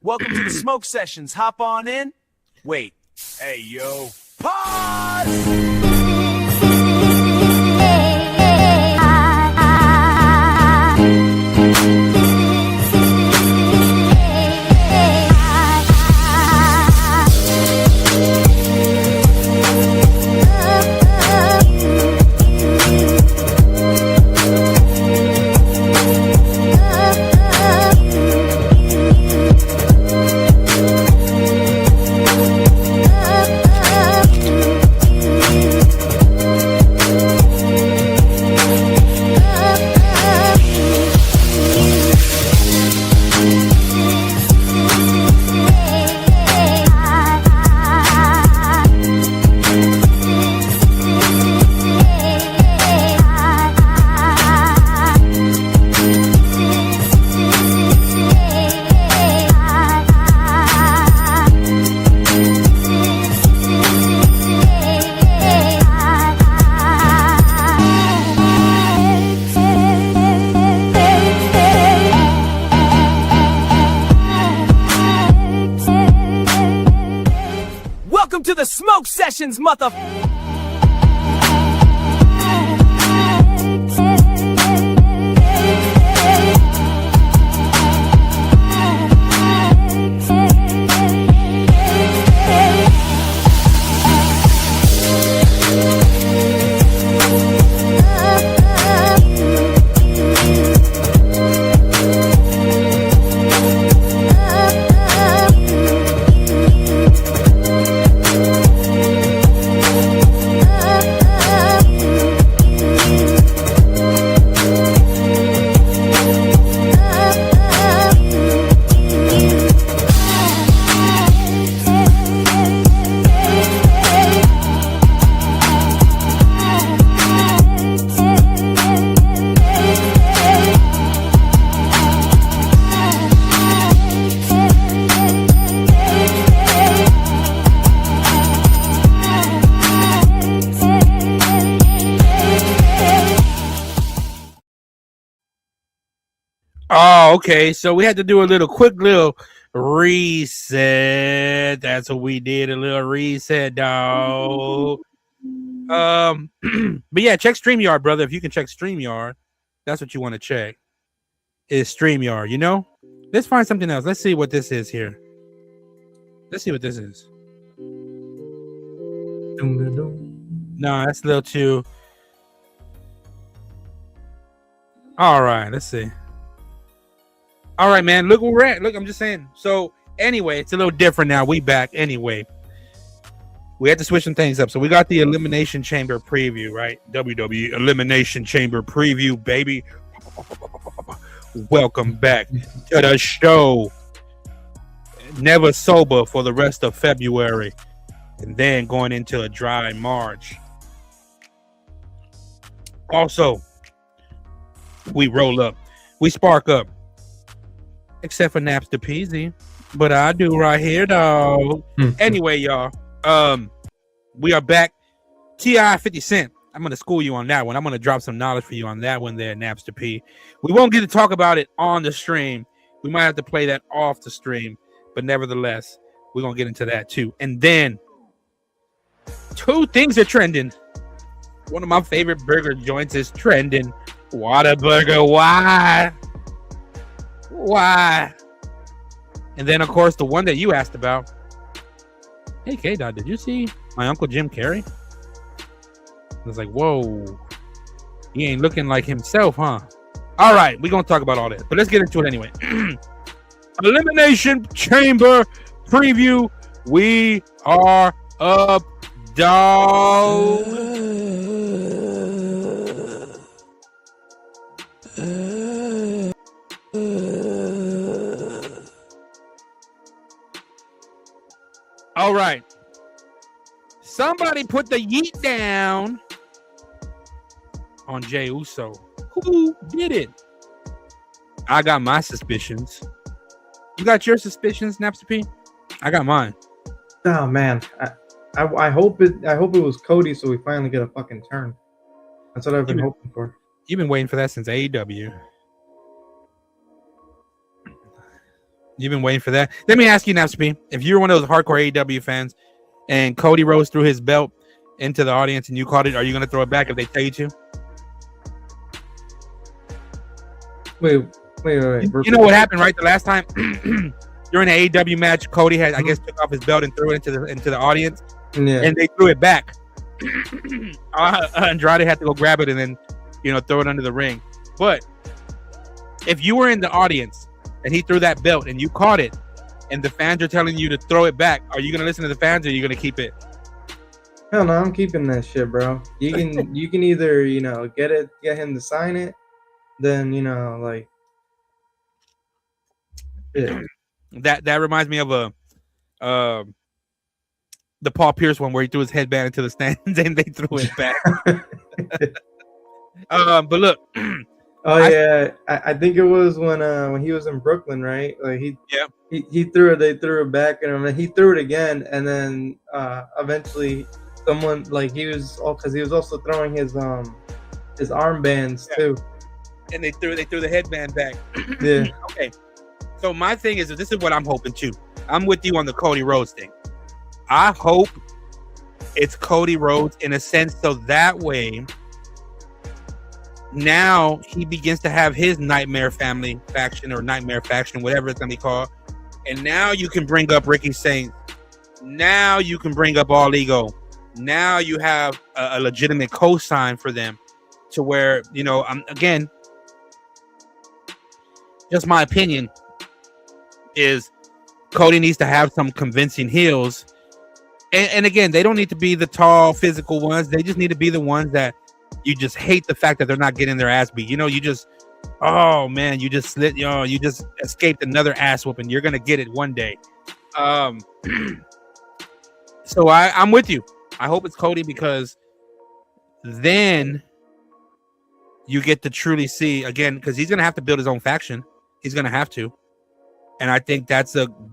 Welcome to the smoke sessions. Hop on in. Wait. Hey, yo. Pause! Welcome to the smoke sessions, mother... Oh, okay. So we had to do a quick little reset. That's what we did. A little reset, dog. But yeah, check StreamYard, brother. If you can check StreamYard, that's what you want to check. Is StreamYard, you know? Let's find something else. Let's see what this is here. Let's see what this is. No, that's a little too. All right, let's see. All right, man. Look where we're at. Look, I'm just saying. So anyway, it's a little different now. We back anyway. We had to switch some things up. So we got the Elimination Chamber preview, right? WWE Elimination Chamber preview, baby. Welcome back to the show. Never sober for the rest of February. And then going into a dry March. Also, we roll up. We spark up. Except for Napster Peasy. But I do right here, dog. Anyway, y'all. We are back. T.I. 50 Cent. I'm going to school you on that one. I'm going to drop some knowledge for you on that one there, Napster P. We won't get to talk about it on the stream. We might have to play that off the stream. But nevertheless, we're going to get into that too. And then, two things are trending. One of my favorite burger joints is trending. Whataburger. Why? Why? And then, of course, the one that you asked about. Hey, K-Dot, did you see my Uncle Jim Carrey? I was like, whoa. He ain't looking like himself, huh? All right, we're going to talk about all that. But let's get into it anyway. Elimination Chamber preview. We are up, dog. All right. Somebody put the yeet down on Jey Uso. Who did it? I got my suspicions. You got your suspicions, Napster P? I got mine. Oh man, I hope it was Cody, so we finally get a fucking turn. That's what I've been hoping for. You've been waiting for that since AEW. You've been waiting for that. Let me ask you now, Spee. If you're one of those hardcore AEW fans and Cody Rhodes threw his belt into the audience and you caught it, are you going to throw it back if they tell you to? Wait. You know what happened, right? The last time during the AEW match, Cody had, I guess, took off his belt and threw it into the audience, and they threw it back. Andrade had to go grab it and then, throw it under the ring. But if you were in the audience and he threw that belt and you caught it, and the fans are telling you to throw it back, are you going to listen to the fans or are you going to keep it? Hell no, I'm keeping that shit, bro. You can either get him to sign it, then yeah. That reminds me of the Paul Pierce one where he threw his headband into the stands and they threw it back. But look. I think it was when he was in Brooklyn, right? Like he threw it, they threw it back at him, and he threw it again, and then eventually someone because he was also throwing his armbands too, and they threw the headband back. Yeah. Okay. So my thing is, this is what I'm hoping too. I'm with you on the Cody Rhodes thing. I hope it's Cody Rhodes in a sense, so that way now he begins to have his Nightmare Family faction or Nightmare faction, whatever it's gonna be called. And now you can bring up Ricky Saints. Now you can bring up All Ego. Now you have a legitimate co-sign for them, to where again, just my opinion is Cody needs to have some convincing heels. And again, they don't need to be the tall physical ones. They just need to be the ones that you just hate the fact that they're not getting their ass beat. You just you just escaped another ass whooping. You're gonna get it one day. So I'm with you. I hope it's Cody, because then you get to truly see, again, because he's gonna have to build his own faction. He's gonna have to. And I think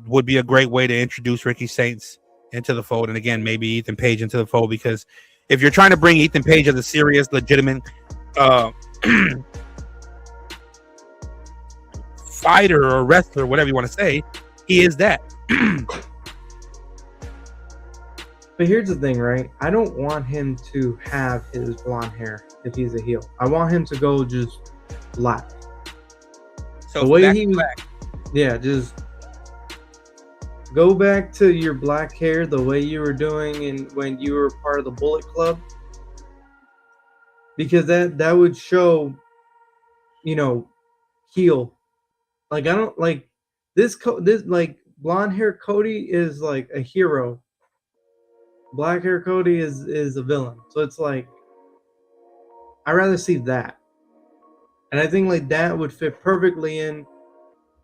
would be a great way to introduce Ricky Saints into the fold, and again, maybe Ethan Page into the fold, because if you're trying to bring Ethan Page as a serious, legitimate fighter or wrestler, whatever you want to say, he is that. But here's the thing, right? I don't want him to have his blonde hair if he's a heel. I want him to go just black. So the way he black. Yeah, just go back to your black hair the way you were doing when you were part of the Bullet Club, because that would show, heel. Like, I don't like this like blonde hair Cody is like a hero. Black hair Cody is a villain. So it's like, I'd rather see that. And I think like that would fit perfectly in,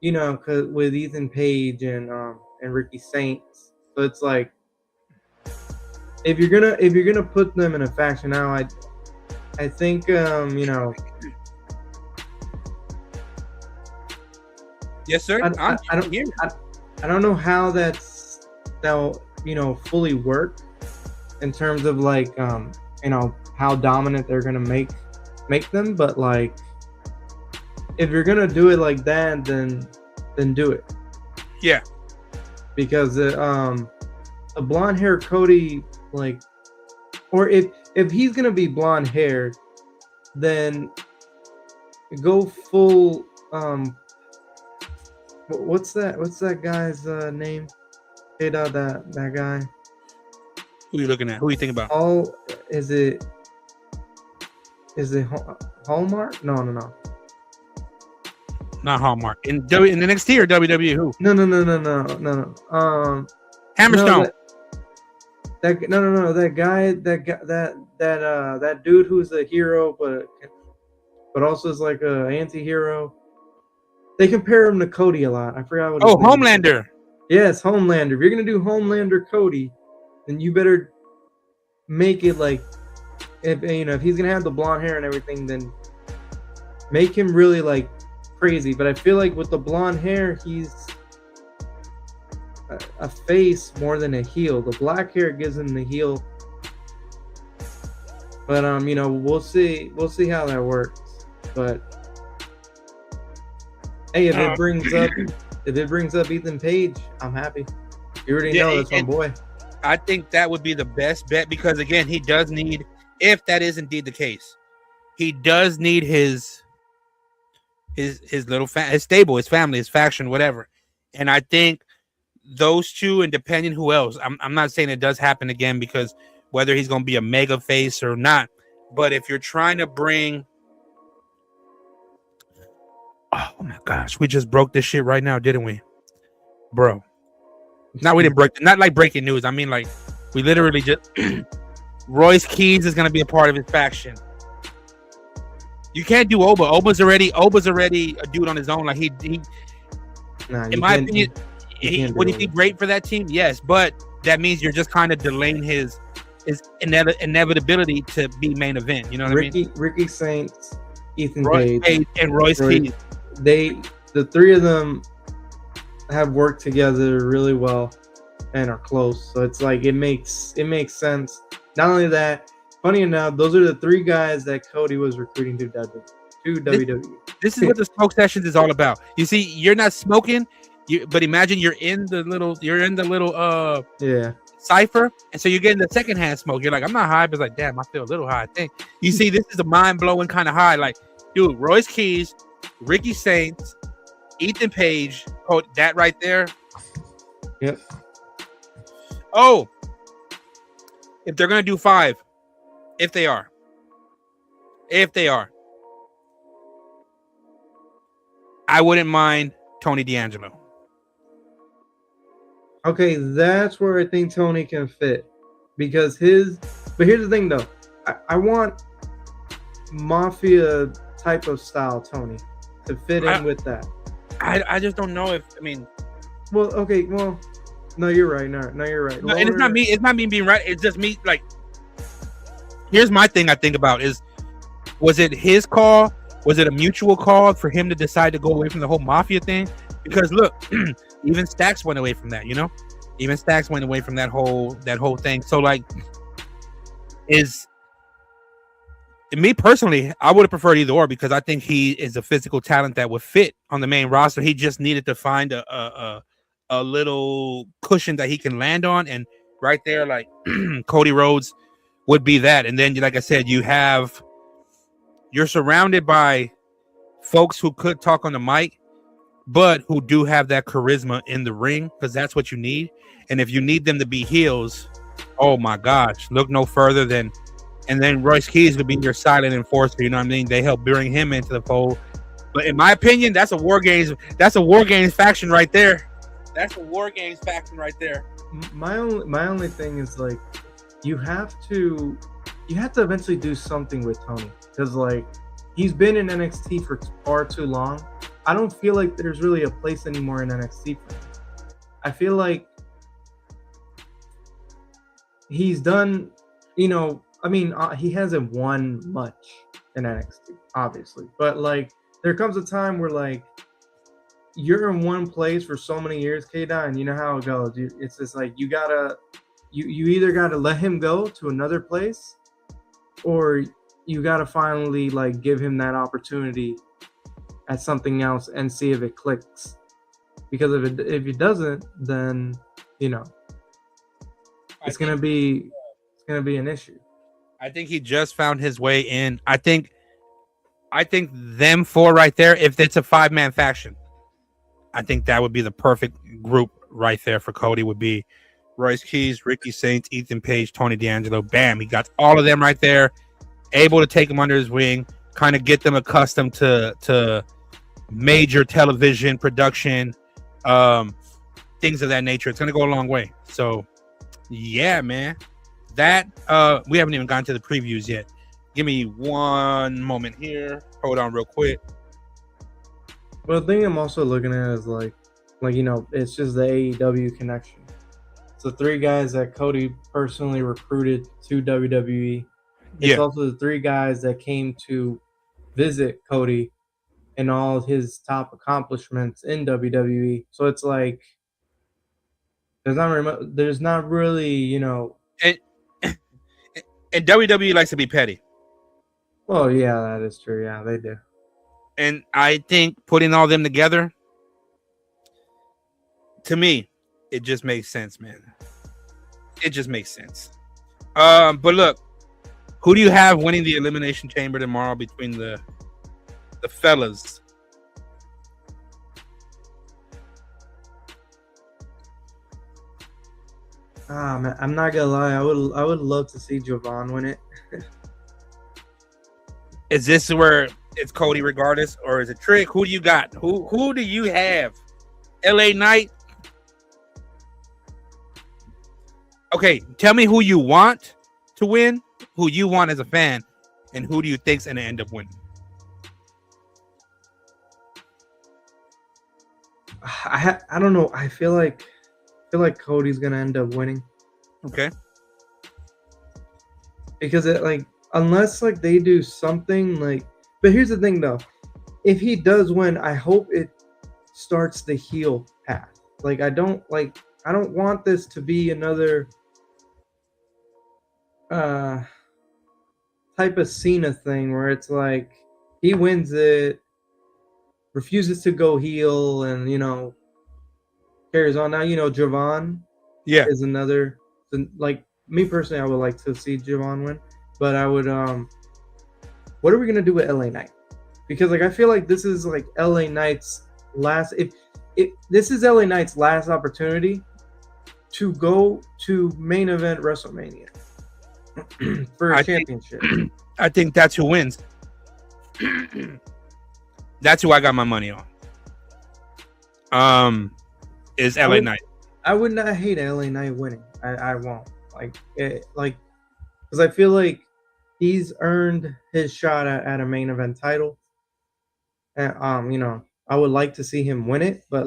cause with Ethan Page and Ricky Saints. So it's like, if you're gonna put them in a faction now, I think Yes, sir. I don't know how that'll fully work in terms of like how dominant they're gonna make them, but like, if you're gonna do it like that, then do it. Yeah. Because a blonde hair Cody, like, or if he's gonna be blonde haired, then go full what's that guy's name? That guy. Who are you looking at? Who are you thinking about? Is it Hallmark? No. Not Hallmark. In NXT or WWE? Who? No. Hammerstone. No. That guy. That dude who's a hero, but also is like a anti-hero. They compare him to Cody a lot. I forgot what. Homelander. Yes, Homelander. If you're gonna do Homelander Cody, then you better make it like, if he's gonna have the blonde hair and everything, then make him really like crazy. But I feel like with the blonde hair, he's a face more than a heel. The black hair gives him the heel. But we'll see how that works. But hey, if it brings up if it brings up Ethan Page, I'm happy. You already know that's my boy. I think that would be the best bet because again, he does need, if that is indeed the case, he does need his little his stable, his family, his faction, whatever. And I think those two, and depending who else, I'm not saying it does happen again because whether he's going to be a mega face or not, but if you're trying to bring, oh my gosh, we just broke this shit right now, didn't we, bro? Not we didn't break, not like breaking news. I mean, like we literally just Royce Keys is going to be a part of his faction. You can't do Oba. Oba's already a dude on his own. Like he in my opinion, would he be great for that team? Yes, but that means you're just kind of delaying his inevitability to be main event. You know what I mean? Ricky Saints, Ethan Page, and Royce Keys. The three of them have worked together really well and are close. So it's like it makes sense. Not only that, funny enough, those are the three guys that Cody was recruiting to WWE. This is what the smoke sessions is all about. You see, you're not smoking, but imagine you're in the little cipher, and so you're getting the secondhand smoke. You're like, I'm not high, but it's like, damn, I feel a little high. I think. You see, this is a mind-blowing kind of high. Like, dude, Royce Keys, Ricky Saints, Ethan Page, that right there. Yep. Oh, if they're gonna do 5, if they are, I wouldn't mind Tony D'Angelo. Okay, that's where I think Tony can fit because but here's the thing though, I want mafia type of style Tony to fit in with that. I just don't know if, I mean, well, okay, well, no, you're right. No, you're right. No, and it's not me being right. It's just me. Like, here's my thing I think about is, was it his call? Was it a mutual call for him to decide to go away from the whole mafia thing? Because look, even Stax went away from that, you know? Even Stax went away from that whole thing. So like, me personally, I would have preferred either or because I think he is a physical talent that would fit on the main roster. He just needed to find a little cushion that he can land on, and right there, like Cody Rhodes would be that. And then, like I said, you're surrounded by folks who could talk on the mic, but who do have that charisma in the ring because that's what you need. And if you need them to be heels, oh my gosh, look no further than. And then Royce Keys would be your silent enforcer. You know what I mean? They help bring him into the fold. But in my opinion, that's a War Games faction right there. That's a War Games faction right there. My only thing is like, you have to eventually do something with Tony because like he's been in NXT for far too long. I don't feel like there's really a place anymore in NXT for him. I feel like he's done, you know. I mean, he hasn't won much in NXT, obviously. But, like, there comes a time where, like, you're in one place for so many years, K-Dot, and you know how it goes. It's just like you either got to let him go to another place or you got to finally, like, give him that opportunity at something else and see if it clicks. Because if it doesn't, then, you know, it's going to be an issue. I think he just found his way in. I think them 4 right there, if it's a 5-man faction, I think that would be the perfect group right there for Cody. Would be Royce Keys, Ricky Saints, Ethan Page, Tony D'Angelo. Bam, he got all of them right there, able to take them under his wing, kind of get them accustomed to major television production, things of that nature. It's going to go a long way. So, yeah, man. That we haven't even gotten to the previews yet. Give me one moment here. Hold on real quick. Well, the thing I'm also looking at is like you know, it's just the AEW connection. So 3 guys that Cody personally recruited to WWE. It's also the 3 guys that came to visit Cody and all of his top accomplishments in WWE. So it's like there's not really, you know. And WWE likes to be petty. Well, yeah, that is true. Yeah, they do. And I think putting all them together, To me, it just makes sense, man. It just makes sense. But look, who do you have winning the Elimination Chamber tomorrow between the fellas? Man, I'm not gonna lie. I would love to see Javon win it. Is this where it's Cody regardless, or is it Trick? Who do you got? Who do you have? LA Knight. Okay, tell me who you want to win, who you want as a fan, and who do you think's gonna end up winning? I don't know. I feel like Cody's gonna end up winning. Okay. Because it unless they do something but here's the thing though. If he does win, I hope it starts the heel path. I don't want this to be another type of Cena thing where it's he wins it, refuses to go heel, and carries on. Now Javon is another. Me personally, I would like to see Javon win, but I would what are we gonna do with LA Knight? Because I feel like this is LA Knight's last. If this is LA Knight's last opportunity to go to main event WrestleMania for a championship. I think that's who wins. That's who I got my money on. Is LA Knight. I would not hate LA Knight winning. I won't. Because I feel like he's earned his shot at a main event title. And I would like to see him win it, but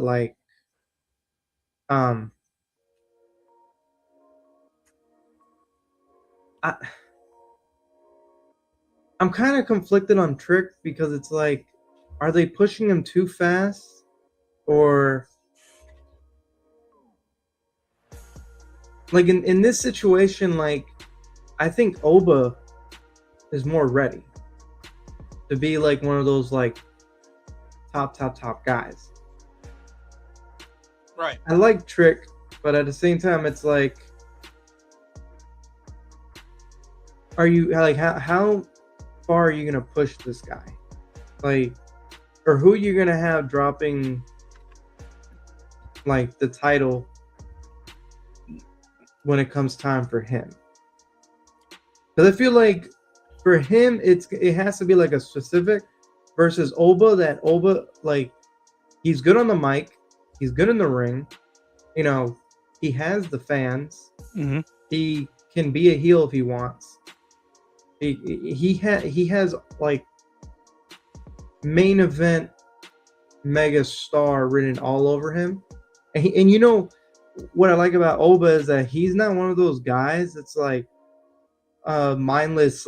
I'm kind of conflicted on Trick because it's are they pushing him too fast, or in this situation, I think Oba is more ready to be one of those top guys. Right. I like Trick, but at the same time, it's are you how far are you gonna push this guy? Or who are you gonna have dropping the title when it comes time for him? Because I feel for him it has to be a specific versus Oba. That Oba he's good on the mic, he's good in the ring, he has the fans, he can be a heel if he wants. He has main event mega star written all over him, and what I like about Oba is that he's not one of those guys that's mindless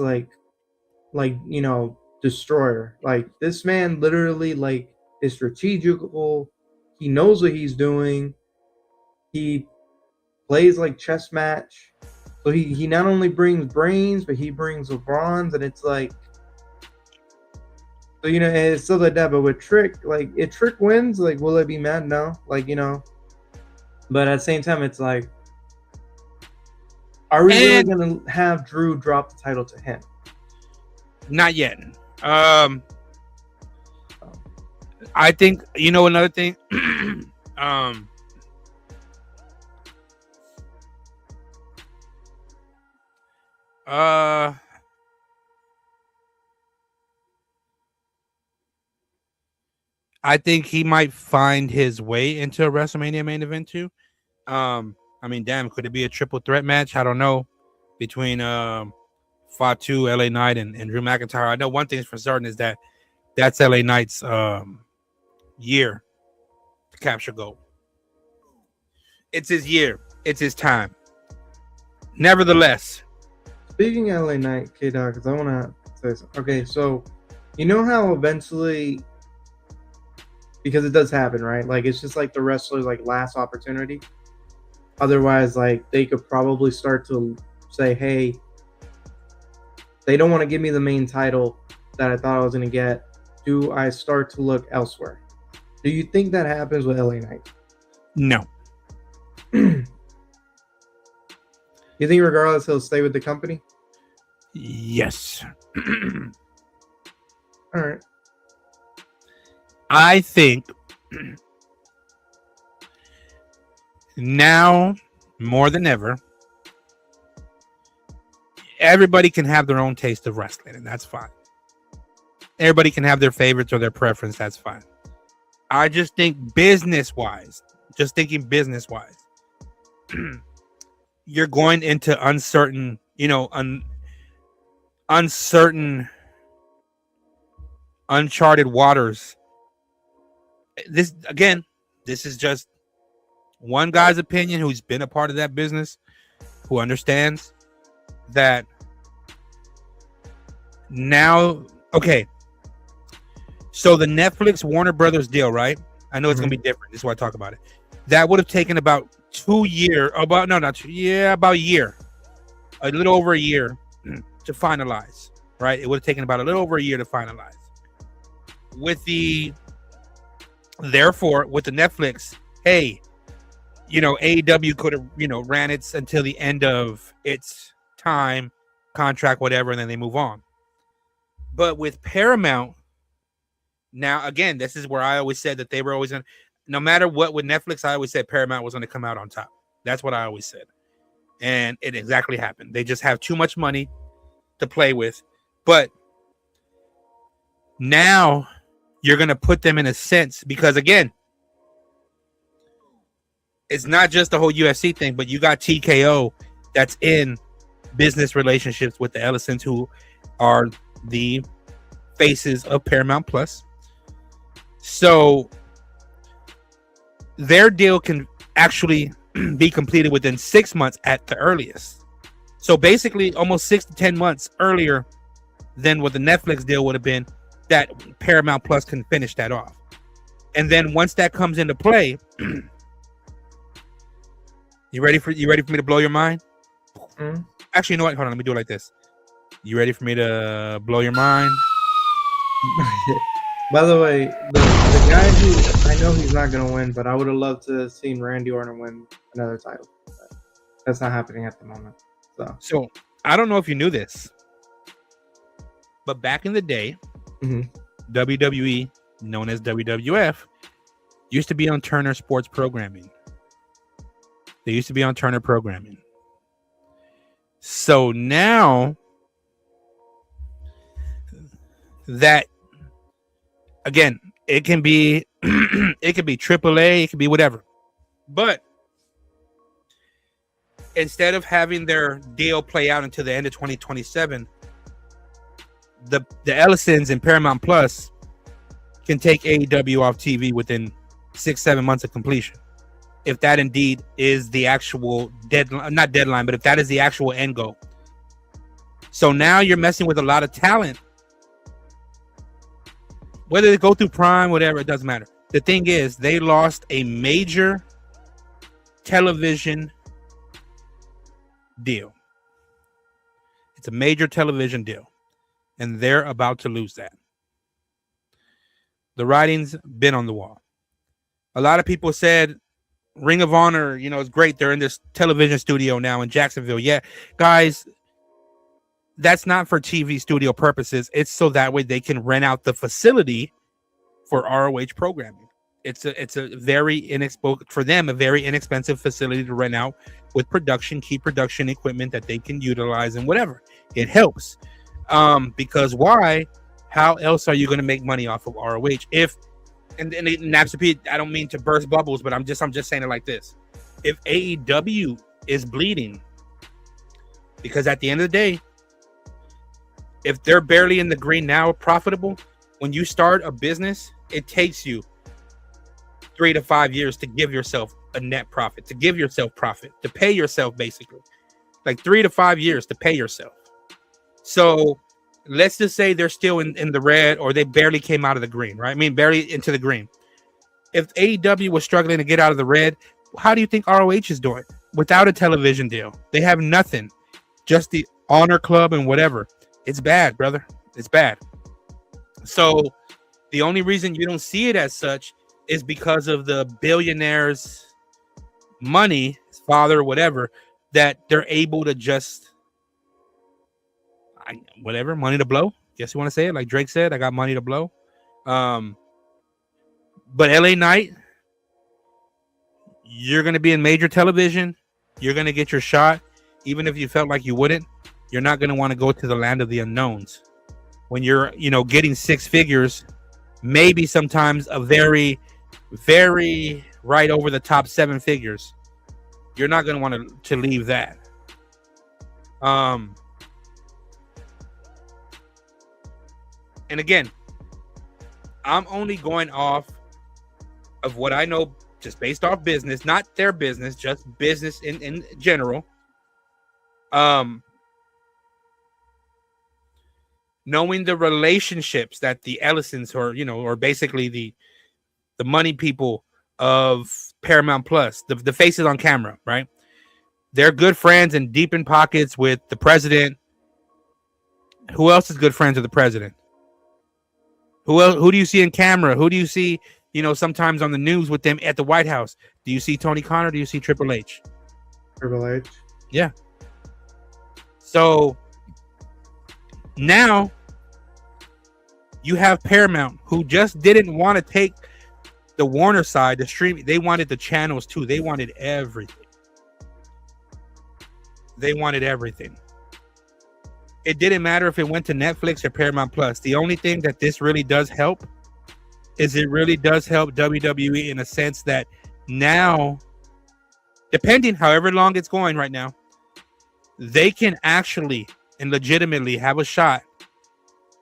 destroyer. This man literally is strategical. He knows what he's doing. He plays chess match. So he not only brings brains, but he brings the bronze, and it's it's stuff like that. But with Trick, if Trick wins, will I be mad? No, But at the same time, it's are we really gonna have Drew drop the title to him? Not yet. I think another thing. I think he might find his way into a WrestleMania main event too. I mean, damn, could it be a triple threat match? I don't know. Between Fatu, LA Knight, and Drew McIntyre. I know one thing for certain is that that's LA Knight's year to capture gold. It's his year. It's his time. Nevertheless. Speaking of LA Knight, K-Dog, because I want to say something. Okay, so how eventually, because it does happen, right? It's just the wrestler's last opportunity. Otherwise, they could probably start to say, hey, they don't want to give me the main title that I thought I was going to get. Do I start to look elsewhere? Do you think that happens with LA Knight? No. You think regardless he'll stay with the company? Yes. All right. I think now more than ever, everybody can have their own taste of wrestling, and that's fine. Everybody can have their favorites or their preference. That's fine. I just think business-wise, you're going into uncertain, uncertain, uncharted waters. This is just one guy's opinion who's been a part of that business, who understands that now. Okay, so the Netflix Warner Brothers deal, right? I know it's gonna be different. This is why I talk about it. That would have taken about 2 years, about a year, a little over a year to finalize, right? It would have taken about a little over a year to finalize. Therefore, with the Netflix, hey, AEW could have, ran it until the end of its time, contract, whatever, and then they move on. But with Paramount, now, again, this is where I always said that they were always going to, no matter what with Netflix, I always said Paramount was going to come out on top. That's what I always said. And it exactly happened. They just have too much money to play with. But now you're going to put them in a sense, because again, it's not just the whole UFC thing, but you got TKO that's in business relationships with the Ellisons, who are the faces of Paramount Plus. So their deal can actually be completed within 6 months at the earliest. So basically almost 6 to 10 months earlier than what the Netflix deal would have been, that Paramount Plus can finish that off. And then once that comes into play, you ready for me to blow your mind? Actually, you know what? Hold on, let me do it like this. You ready for me to blow your mind? By the way, the guy who, I know he's not going to win, but I would have loved to have seen Randy Orton win another title. But that's not happening at the moment. So I don't know if you knew this, but back in the day, WWE, known as WWF, used to be on Turner Sports Programming. They used to be on Turner Programming. So now that, again, it can be it could be AAA, it could be whatever. But instead of having their deal play out until the end of 2027, the Ellisons and Paramount Plus can take AEW off TV within 6-7 months of completion, if that indeed is the actual deadline, not deadline, but if that is the actual end goal. So now you're messing with a lot of talent. Whether they go through Prime, whatever, it doesn't matter. The thing is, they lost a major television deal. It's a major television deal, and they're about to lose that. The writing's been on the wall. A lot of people said Ring of Honor, is great. They're in this television studio now in Jacksonville. Yeah, guys, that's not for TV studio purposes. It's so that way they can rent out the facility for ROH programming. It's a very inexpensive facility to rent out with key production equipment that they can utilize and whatever. It helps. Because why? How else are you going to make money off of ROH? And I don't mean to burst bubbles, but I'm just saying it like this. If AEW is bleeding, because at the end of the day, if they're barely in the green now, profitable, when you start a business, it takes you 3 to 5 years to give yourself a net profit, to give yourself profit, to pay yourself, basically. Like 3 to 5 years to pay yourself. So let's just say they're still in the red, or they barely came out of the green, right? I mean, barely into the green. If AEW was struggling to get out of the red, how do you think ROH is doing? Without a television deal. They have nothing. Just the Honor Club and whatever. It's bad, brother. It's bad. So the only reason you don't see it as such is because of the billionaires' money, his father, whatever, that they're able to just whatever, money to blow. Guess you want to say it like Drake said, I got money to blow. But LA Knight, you're going to be in major television. You're going to get your shot. Even if you felt like you wouldn't, you're not going to want to go to the land of the unknowns. When you're, getting six figures, maybe sometimes a very, very right over the top seven figures, you're not going to want to leave that. And again, I'm only going off of what I know, just based off business, not their business, just business in general. Knowing the relationships that the Ellisons or basically the money people of Paramount Plus, the faces on camera, right? They're good friends and deep in pockets with the president. Who else is good friends with the president? Who do you see in camera? Who do you see, sometimes on the news with them at the White House? Do you see Tony Khan or do you see Triple H? Triple H. Yeah. So now you have Paramount, who just didn't want to take the Warner side, the streaming. They wanted the channels too. They wanted everything. It didn't matter if it went to Netflix or Paramount Plus. The only thing that this really does help is it really does help WWE in a sense that now, depending however long it's going right now, they can actually and legitimately have a shot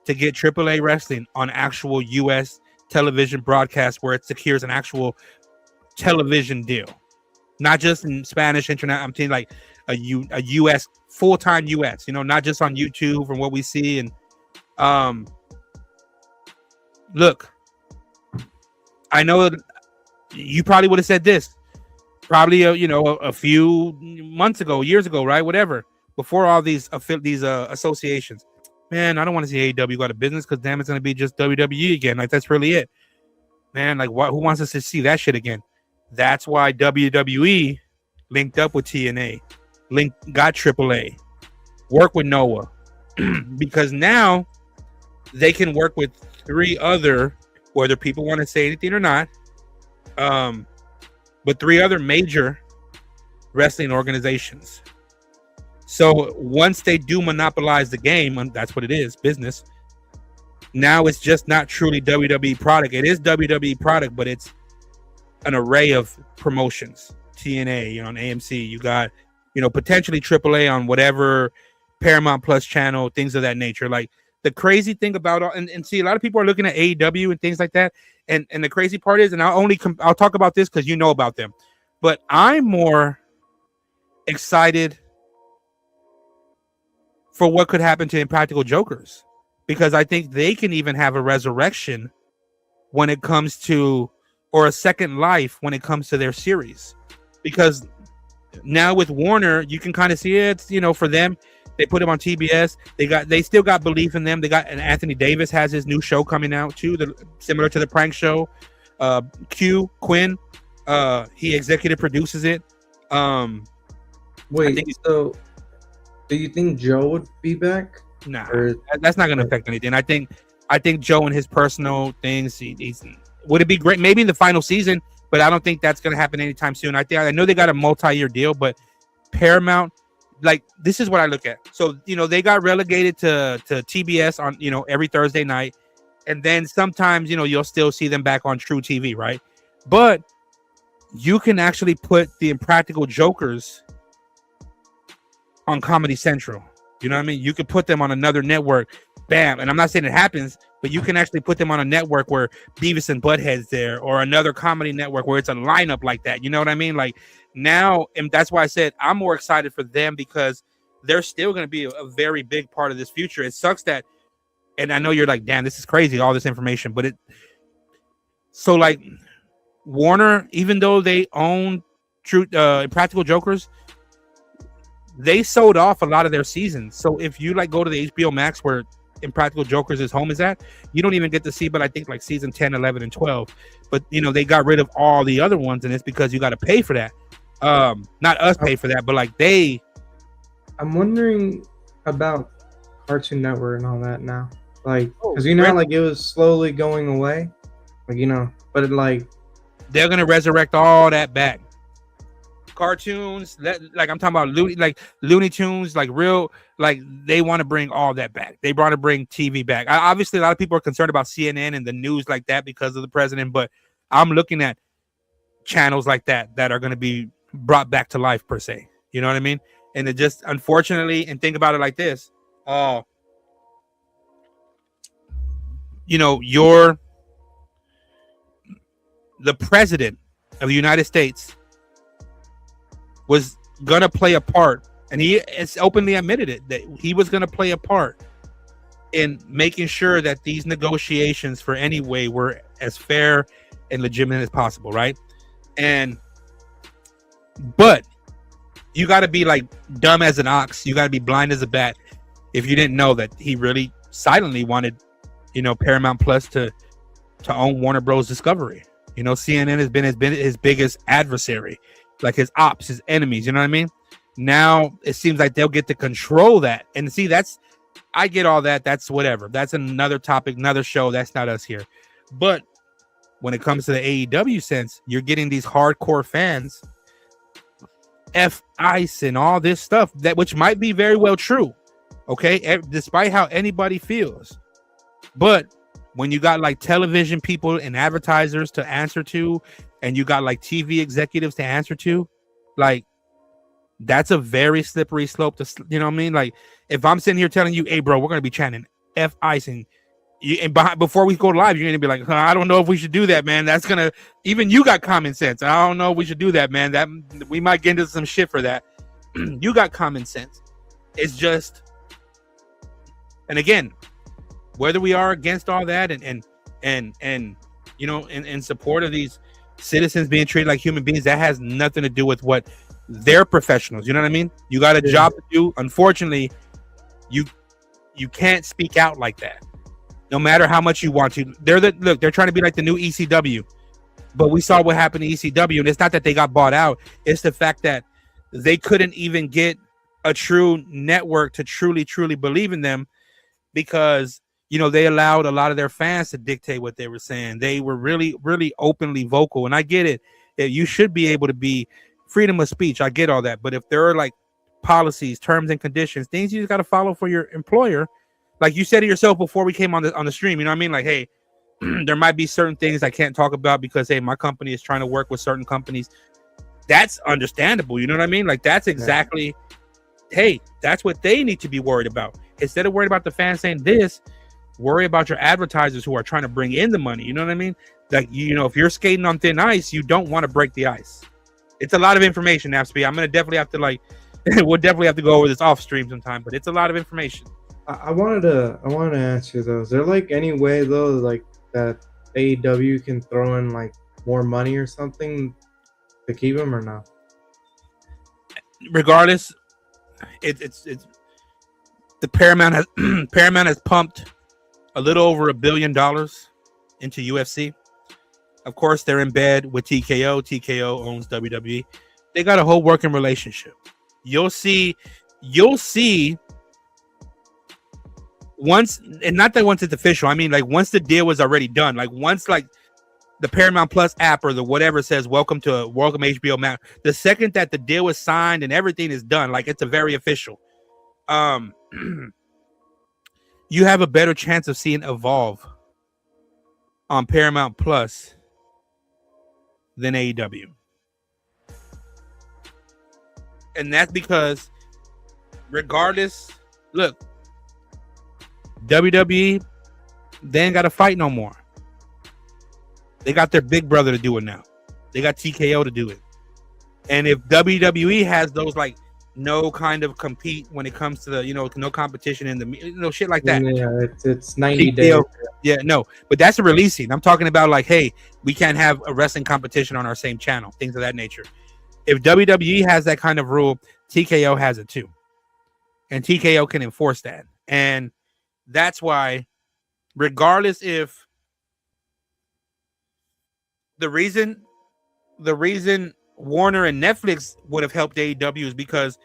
to get AAA wrestling on actual U.S. television broadcast where it secures an actual television deal, not just in Spanish internet. I'm saying like a U.S. full-time U.S. Not just on YouTube from what we see. And look, I know you probably would have said this probably a few months ago, years ago, right? Whatever, before all these associations. Man, I don't want to see AEW go out of business because damn, it's going to be just WWE again. Like, that's really it, man. Like, who wants us to see that shit again? That's why WWE linked up with TNA, got AAA, work with Noah, because now they can work with three other, whether people want to say anything or not, but three other major wrestling organizations. So once they do monopolize the game, and that's what it is, business, now it's just not truly WWE product. It is WWE product, but it's an array of promotions. TNA, on AMC, you got, potentially AAA on whatever Paramount Plus channel, things of that nature. Like, the crazy thing about and see, a lot of people are looking at AEW and things like that. And the crazy part is, and I'll talk about this because you know about them, but I'm more excited for what could happen to Impractical Jokers, because I think they can even have a resurrection when it comes to, or a second life when it comes to their series. Because now with Warner, you can kind of see it, for them, they put them on TBS. They still got belief in them. And Anthony Davis has his new show coming out too, similar to the prank show. Quinn, he executive produces it. Wait, so do you think Joe would be back? Nah, that's not going to affect anything. I think Joe and his personal things. Would it be great? Maybe in the final season, but I don't think that's going to happen anytime soon. I know they got a multi-year deal, but Paramount, like, this is what I look at. So they got relegated to TBS on every Thursday night, and then sometimes you'll still see them back on True TV, right? But you can actually put the Impractical Jokers on Comedy Central. You know what I mean? You could put them on another network. Bam. And I'm not saying it happens, but you can actually put them on a network where Beavis and Butthead's there, or another comedy network where it's a lineup like that. You know what I mean? Like, now, and that's why I said I'm more excited for them, because they're still going to be a very big part of this future. It sucks that, and I know you're like, damn, this is crazy, all this information, but so like Warner, even though they own Impractical Jokers, they sold off a lot of their seasons. So if you go to the HBO Max where Impractical Jokers' home is at, you don't even get to see, but I think like season 10, 11, and 12. But they got rid of all the other ones, and it's because you got to pay for that. Not us pay for that, but like they. I'm wondering about Cartoon Network and all that now. Like, Oh, because you know, how, like it was slowly going away. Like, you know, but it, like they're gonna resurrect all that back. Cartoons, like I'm talking about Looney Tunes, like real, like they want to bring all that back. They want to bring TV back. Obviously, a lot of people are concerned about CNN and the news like that because of the president, but I'm looking at channels like that are going to be brought back to life per se. You know what I mean? And it just unfortunately, and think about it like this, you know, the president of the United States was gonna play a part, and he has openly admitted it, that he was gonna play a part in making sure that these negotiations for any way were as fair and legitimate as possible, right? But you got to be like dumb as an ox, you got to be blind as a bat if you didn't know that he really silently wanted, you know, Paramount Plus to own Warner Bros. Discovery. You know, CNN has been his biggest adversary, like his ops, his enemies. You know what I mean? Now it seems like they'll get to control that. And see, I get all that. That's whatever. That's another topic, another show. That's not us here. But when it comes to the AEW sense, you're getting these hardcore fans, Ice and all this stuff, that which might be very well true. Okay, despite how anybody feels, but when you got like television people and advertisers to answer to, and you got like TV executives to answer to, like that's a very slippery slope to, you know what I mean? Like if I'm sitting here telling you, hey bro, we're going to be chanting Ice, and before we go live, you're going to be like, I don't know if we should do that, man. That's going to, even you got common sense. I don't know if we should do that, man. That we might get into some shit for that. You got common sense. It's just, and again, whether we are against all that and you know, in support of these citizens being treated like human beings, that has nothing to do with what they're professionals. You know what I mean? You got a job to do. Unfortunately, you can't speak out like that, no matter how much you want to. They're trying to be like the new ECW, but we saw what happened to ECW, and it's not that they got bought out. It's the fact that they couldn't even get a true network to truly believe in them, because you know, they allowed a lot of their fans to dictate what they were saying. They were really openly vocal. And I get it. You should be able to be freedom of speech. I get all that. But if there are like policies, terms and conditions, things you just got to follow for your employer, like you said it yourself before we came on the stream, you know what I mean? Like, hey, there might be certain things I can't talk about because, hey, my company is trying to work with certain companies. That's understandable. You know what I mean? Like, that's exactly, hey, that's what they need to be worried about. Instead of worried about the fans saying this, worry about your advertisers who are trying to bring in the money. You know what I mean? Like, you know, if you're skating on thin ice, you don't want to break the ice. It's a lot of information, Napsby. I'm going to definitely have to we'll definitely have to go over this off stream sometime, but it's a lot of information. I wanted to ask you though, is there like any way though, like that AEW can throw in like more money or something to keep him or not? Regardless, it's the Paramount has pumped a little over $1 billion into UFC. Of course, they're in bed with TKO. TKO owns WWE. They got a whole working relationship. You'll see once, and not that once it's official. I mean, like once the deal was already done, like once like the Paramount Plus app or the whatever says welcome HBO Max. The second that the deal is signed and everything is done, like it's a very official. You have a better chance of seeing Evolve on Paramount Plus than AEW. And that's because regardless, look, WWE, they ain't got to fight no more. They got their big brother to do it now. They got TKO to do it. And if WWE has those like no kind of compete when it comes to the, you know, no competition in the, you know, shit like that. Yeah, it's 90 days. Yeah, no, but that's a releasing. I'm talking about like, hey, we can't have a wrestling competition on our same channel, things of that nature. If WWE has that kind of rule, TKO has it too. And TKO can enforce that. And that's why, regardless if the reason Warner and Netflix would have helped AEW is because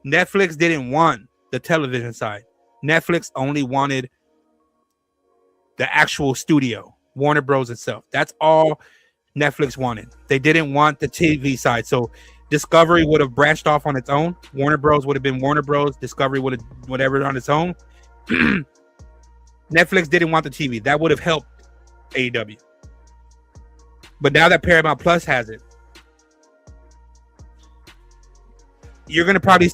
Netflix didn't want the television side. Netflix only wanted the actual studio, Warner Bros. Itself. That's all Netflix wanted. They didn't want the TV side. So Discovery would have branched off on its own. Warner Bros. Would have been Warner Bros. Discovery would have whatever on its own. Netflix didn't want the TV. That would have helped AEW. But now that Paramount Plus has it, you're probably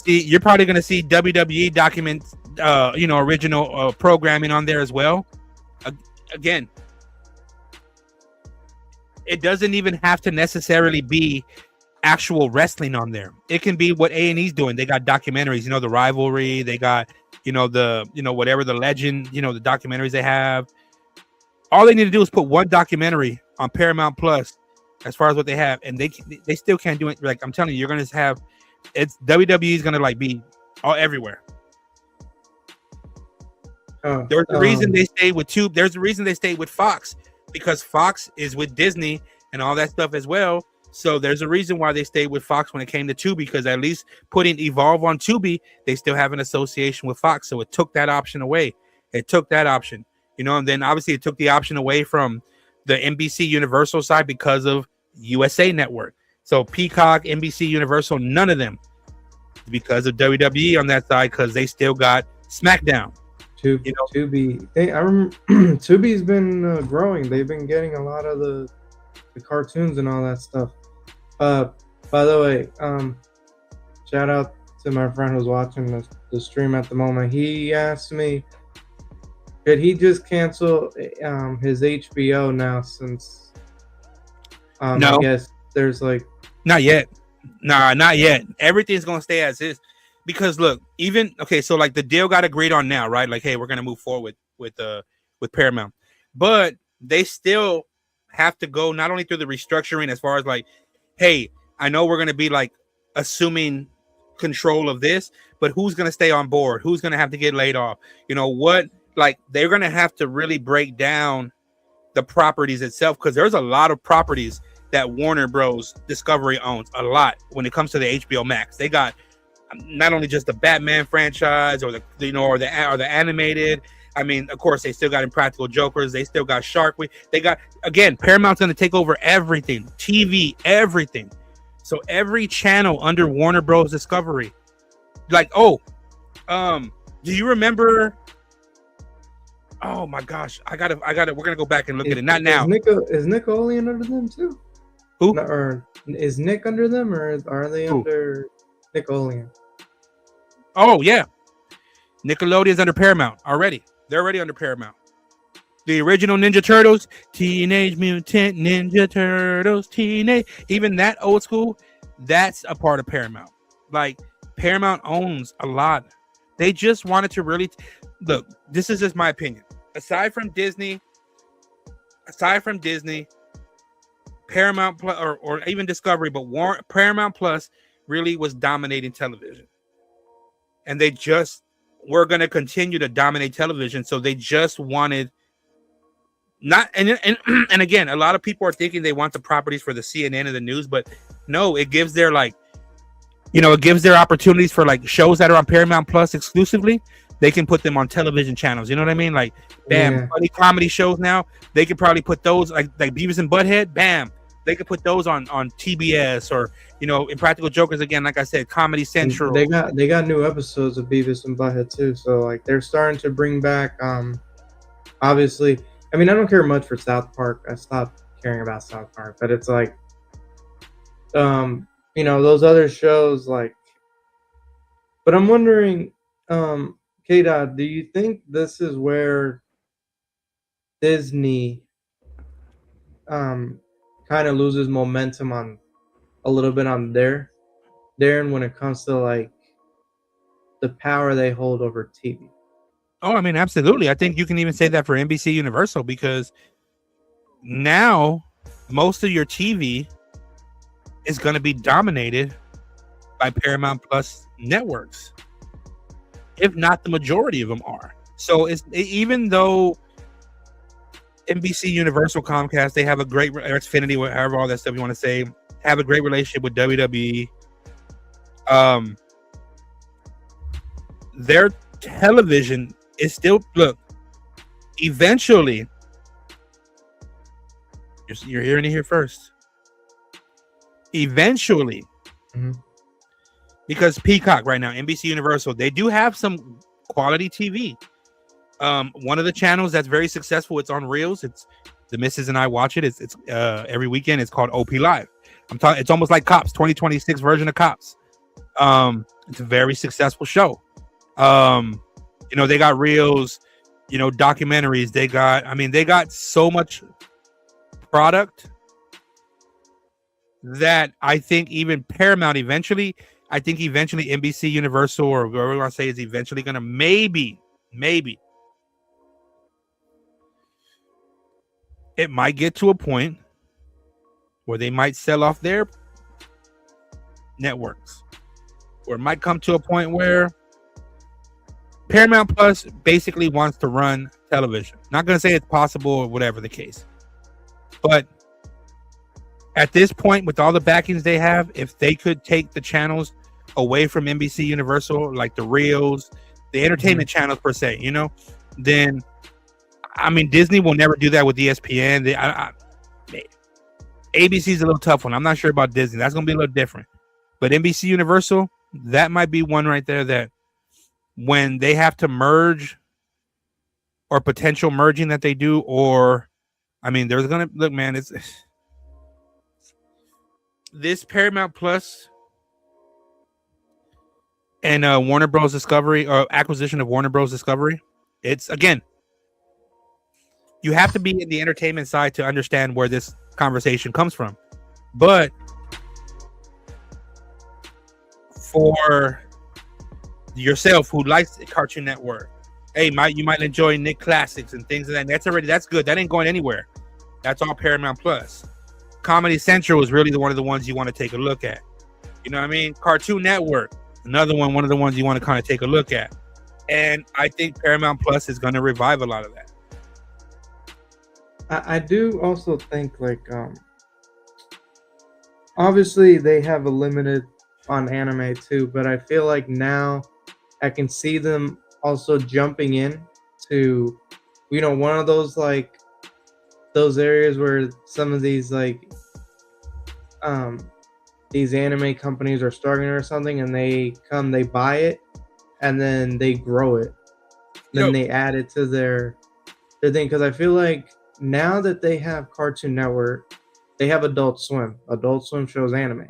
going to see WWE documents, original programming on there as well. Again, it doesn't even have to necessarily be actual wrestling on there. It can be what A&E's doing. They got documentaries, the rivalry. They got, whatever the legend, the documentaries they have. All they need to do is put one documentary on Paramount Plus as far as what they have. And they still can't do it. Like I'm telling you, you're going to have, WWE is going to like be all everywhere. There's a reason they stayed with Tube. There's a reason they stayed with Fox, because Fox is with Disney and all that stuff as well. So there's a reason why they stayed with Fox when it came to Tubi, because at least putting Evolve on Tubi, they still have an association with Fox. So it took that option away. It took that option, and then obviously it took the option away from the NBC Universal side because of USA Network. So Peacock, NBC Universal, none of them, because of WWE on that side, because they still got SmackDown. Tubi. I remember Tubi's been growing. They've been getting a lot of the cartoons and all that stuff. By the way, shout out to my friend who's watching the stream at the moment. He asked me, could he just cancel his HBO now, since no. I guess there's like not yet. Nah, not yet. Everything's gonna stay as is. Because look, so like the deal got agreed on now, right? Like, hey, we're gonna move forward with Paramount, but they still have to go not only through the restructuring as far as like, hey, I know we're gonna be like assuming control of this, but who's gonna stay on board? Who's gonna have to get laid off? What? Like, they're gonna have to really break down the properties itself, because there's a lot of properties that Warner Bros. Discovery owns. A lot when it comes to the HBO Max. They got not only just the Batman franchise or the animated. I mean, of course, they still got Impractical Jokers. They still got Shark Week. They got, again, Paramount's going to take over everything, TV, everything. So every channel under Warner Bros. Discovery, like, do you remember? Oh my gosh, I gotta. We're gonna go back and look at it. Not now. Is Nickelodeon under them too? Who? Or is Nick under them, or are they under Nickelodeon? Oh yeah, Nickelodeon's under Paramount already. They're already under Paramount. The original Ninja Turtles, Teenage Mutant Ninja Turtles, even that old school, that's a part of Paramount. Like, Paramount owns a lot. They just wanted to really look. This is just my opinion. Aside from Disney, Paramount Plus, or even Discovery, but Paramount Plus really was dominating television, and they just were going to continue to dominate television. So they just wanted not, and again, a lot of people are thinking they want the properties for the CNN and the news, but no, it gives their it gives their opportunities for like shows that are on Paramount Plus exclusively. They can put them on television channels. You know what I mean? Like, bam, funny comedy shows now. They could probably put those like Beavis and Butthead. Bam, they could put those on TBS, or Impractical Jokers, again, like I said, Comedy Central. They got new episodes of Beavis and Butthead too. So like they're starting to bring back. Obviously, I mean, I don't care much for South Park. I stopped caring about South Park, but it's like, those other shows like. But I'm wondering, K-Dot, do you think this is where Disney kind of loses momentum on a little bit on their end when it comes to like the power they hold over TV? Oh, I mean, absolutely. I think you can even say that for NBC Universal, because now most of your TV is going to be dominated by Paramount Plus networks, if not the majority of them are. So even though NBC Universal, Comcast, they have a great, or Xfinity, whatever, all that stuff you want to say, have a great relationship with WWE. Their television is still eventually. You're hearing it here first. Eventually, because Peacock right now, NBC Universal, they do have some quality TV. One of the channels that's very successful, it's on Reels. It's the missus and I watch it. It's every weekend. It's called OP Live. I'm talking. It's almost like Cops, 2026 version of Cops. It's a very successful show. They got Reels, documentaries. They got so much product that I think even Paramount eventually NBC Universal, or whatever we want to say, is eventually going to maybe it might get to a point where they might sell off their networks, or it might come to a point where Paramount Plus basically wants to run television. Not going to say it's possible or whatever the case, but at this point, with all the backings they have, if they could take the channels away from NBC Universal, like the Reels, the entertainment channels per se, then Disney will never do that with ESPN. ABC's a little tough one. I'm not sure about Disney. That's going to be a little different. But NBC Universal, that might be one right there that when they have to merge, or potential merging that they do, or there's going to look, man, it's this Paramount Plus and Warner Bros. Discovery, or acquisition of Warner Bros. Discovery. It's, again, you have to be in the entertainment side to understand where this conversation comes from. But for yourself who likes Cartoon Network, hey, you might enjoy Nick Classics and things like that. That's good. That ain't going anywhere. That's all Paramount Plus. Comedy Central is really one of the ones you want to take a look at. You know what I mean? Cartoon Network, another one of the ones you want to kind of take a look at. And I think Paramount Plus is going to revive a lot of that. I do also think, obviously they have a limited on anime too, but I feel like now I can see them also jumping in to, one of those those areas where some of these these anime companies are starting or something, and they buy it, and then they grow it, then they add it to their thing. Because I feel like now that they have Cartoon Network, they have Adult Swim. Adult Swim shows anime.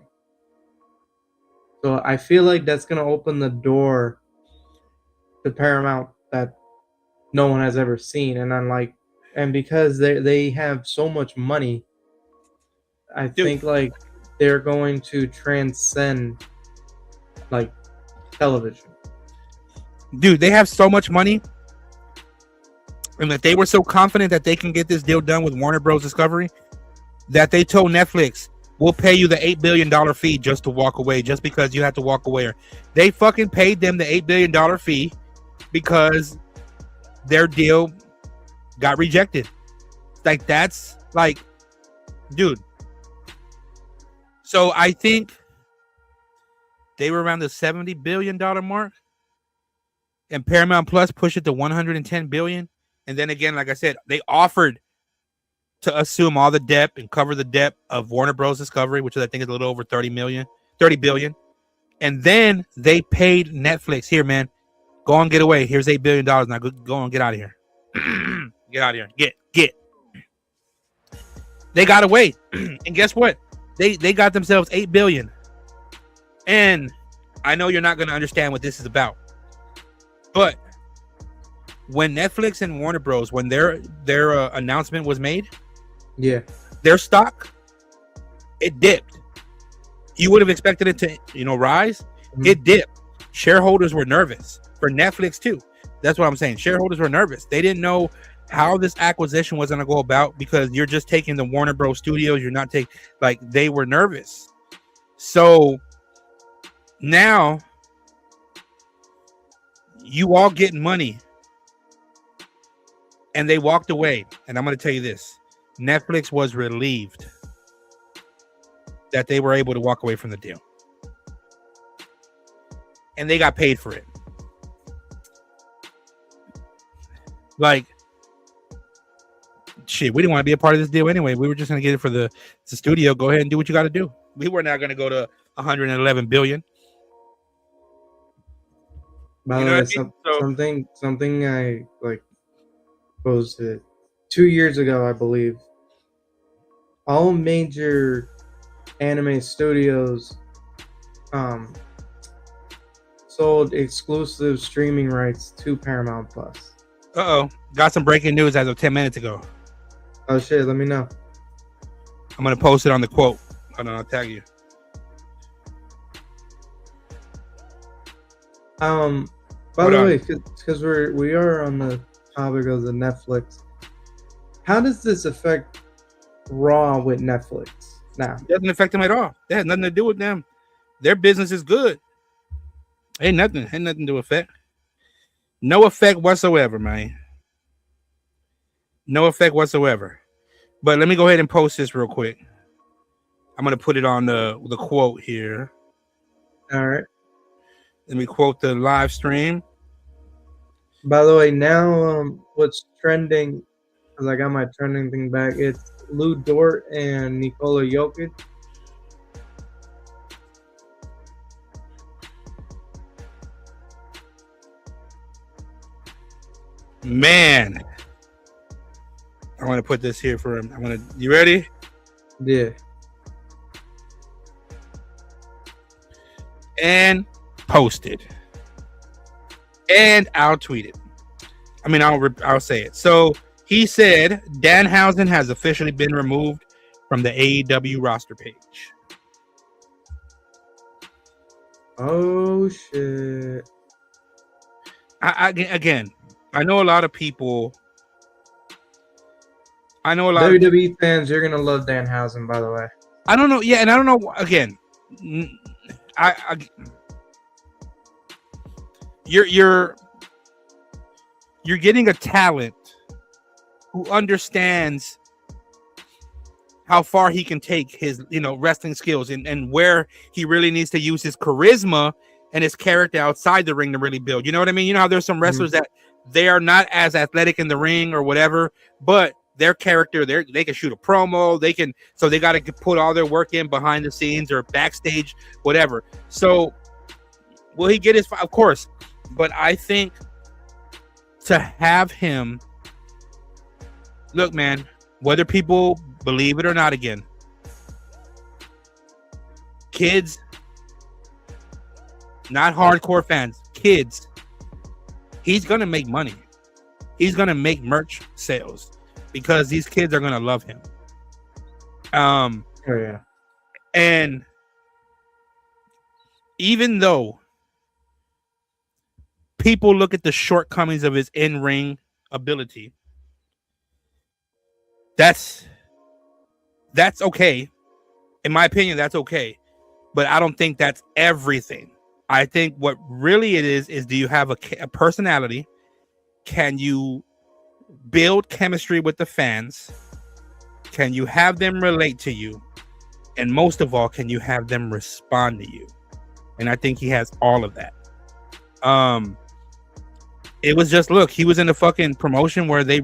So I feel like that's going to open the door to Paramount that no one has ever seen. And because they have so much money, I think they're going to transcend television. Dude, they have so much money, and that they were so confident that they can get this deal done with Warner Bros. Discovery, that they told Netflix, we'll pay you the $8 billion fee just to walk away, just because you have to walk away. They fucking paid them the $8 billion fee because their deal got rejected. That's dude. So I think they were around the $70 billion mark, and Paramount Plus pushed it to $110 billion. And then again, like I said, they offered to assume all the debt and cover the debt of Warner Bros. Discovery, which I think is a little over $30 billion. And then they paid Netflix, here, man, go on, get away. Here's $8 billion. Now go on, get out of here. Get out of here. Get. They got away. And guess what? They got themselves $8 billion. And I know you're not going to understand what this is about, but when Netflix and Warner Bros., when their announcement was made, their stock, it dipped. You would have expected it to, rise. It dipped. Shareholders were nervous for Netflix too. That's what I'm saying. Shareholders were nervous. They didn't know how this acquisition was going to go about, because you're just taking the Warner Bros. Studios. You're not taking, they were nervous. So now you all getting money, and they walked away. And I'm going to tell you this, Netflix was relieved. that they were able to walk away from the deal. And they got paid for it. Like, shit, we didn't want to be a part of this deal anyway. We were just going to get it for the studio. Go ahead and do what you got to do. We were not going to go to 111 billion. By the way, something I like posted 2 years ago, I believe. All major anime studios sold exclusive streaming rights to Paramount Plus. Uh-oh. Got some breaking news as of 10 minutes ago. Oh shit, let me know. I'm going to post it on the quote. Hold on, I'll tag you. By the way, because we are on the topic of the Netflix, how does this affect Raw with Netflix now? It doesn't affect them at all. It has nothing to do with them. Their business is good. Ain't nothing to affect. No effect whatsoever, man. No effect whatsoever. But let me go ahead and post this real quick. I'm gonna put it on the quote here. All right. Let me quote the live stream. By the way, now what's trending? Because I got my trending thing back. It's Lou Dort and Nikola Jokic. Man, I want to put this here for him. You ready? Yeah. And posted. And I'll tweet it. I mean, I'll say it. So he said Danhausen has officially been removed from the AEW roster page. Oh shit! Again, I know a lot of people. I know a lot WWE fans. You're gonna love Danhausen, by the way. I don't know. Yeah, and I don't know. Again, you're getting a talent who understands how far he can take his, wrestling skills and where he really needs to use his charisma and his character outside the ring to really build. You know what I mean? You know how there's some wrestlers that they are not as athletic in the ring or whatever, but their character, they can shoot a promo. So they got to put all their work in behind the scenes or backstage, whatever. So will he get his? Of course, but I think to have him, look, man, whether people believe it or not, again, kids, not hardcore fans, kids, he's going to make money. He's going to make merch sales because these kids are going to love him. Oh, yeah. And even though people look at the shortcomings of his in-ring ability, that's okay. In my opinion, that's okay. But I don't think that's everything. I think what really it is do you have a personality? Can you build chemistry with the fans? Can you have them relate to you? And most of all, can you have them respond to you? And I think he has all of that. It was just, look, he was in a fucking promotion where they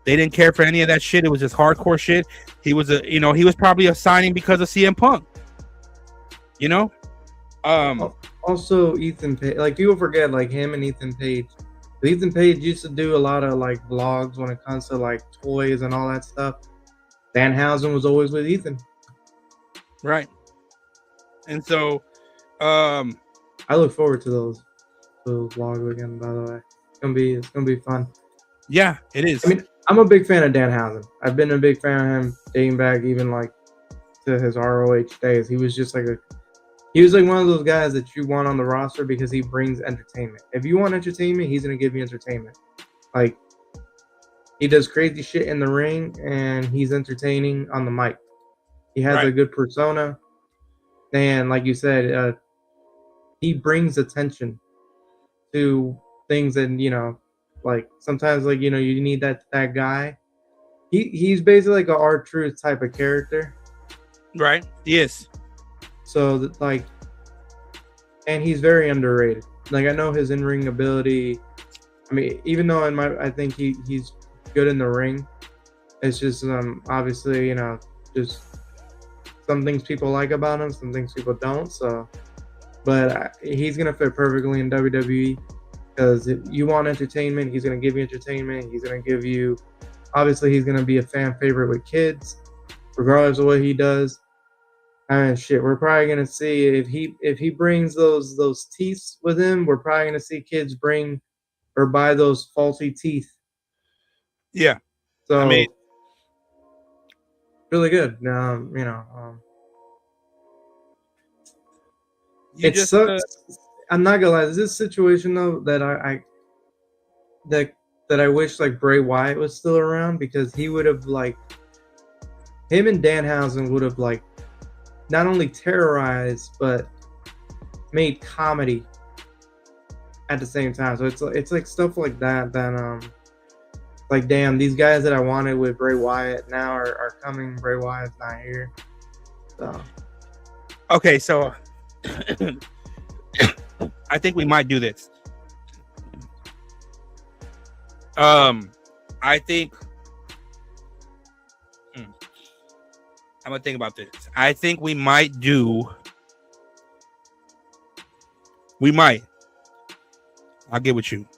didn't care for any of that shit. It was just hardcore shit. He was he was probably a signing because of CM Punk. Also, Ethan Page, like people forget, like him and Ethan Page. Ethan Page used to do a lot of like vlogs when it comes to like toys and all that stuff. Danhausen was always with Ethan. Right. And so, I look forward to those vlogs again. By the way, it's gonna be fun. Yeah, it is. I mean, I'm a big fan of Danhausen. I've been a big fan of him dating back even like to his ROH days. He was just like one of those guys that you want on the roster because he brings entertainment. If you want entertainment, he's gonna give you entertainment. Like, he does crazy shit in the ring and he's entertaining on the mic. He has a good persona, and like you said, he brings attention to things, and like sometimes like you need that guy. He's basically like a R-Truth type of character, Right. Yes. So like, and he's very underrated. Like I know his in-ring ability. I mean, even though I think he's good in the ring. It's just obviously just some things people like about him, some things people don't. So, but he's gonna fit perfectly in WWE because if you want entertainment, he's gonna give you entertainment. He's gonna give you. Obviously, he's gonna be a fan favorite with kids, regardless of what he does. And shit, we're probably gonna see if he brings those teeth with him. We're probably gonna see kids bring or buy those faulty teeth. Yeah. So I mean, really good. It just sucks. I'm not gonna lie. There's this situation though that I wish like Bray Wyatt was still around because he would have like him and Danhausen would have like not only terrorized but made comedy at the same time. So it's like stuff like that like damn, these guys that I wanted with Bray Wyatt now are coming. Bray Wyatt's not here. So okay, so I think we might do this. I think I'm gonna think about this. I think we might. I'll get with you.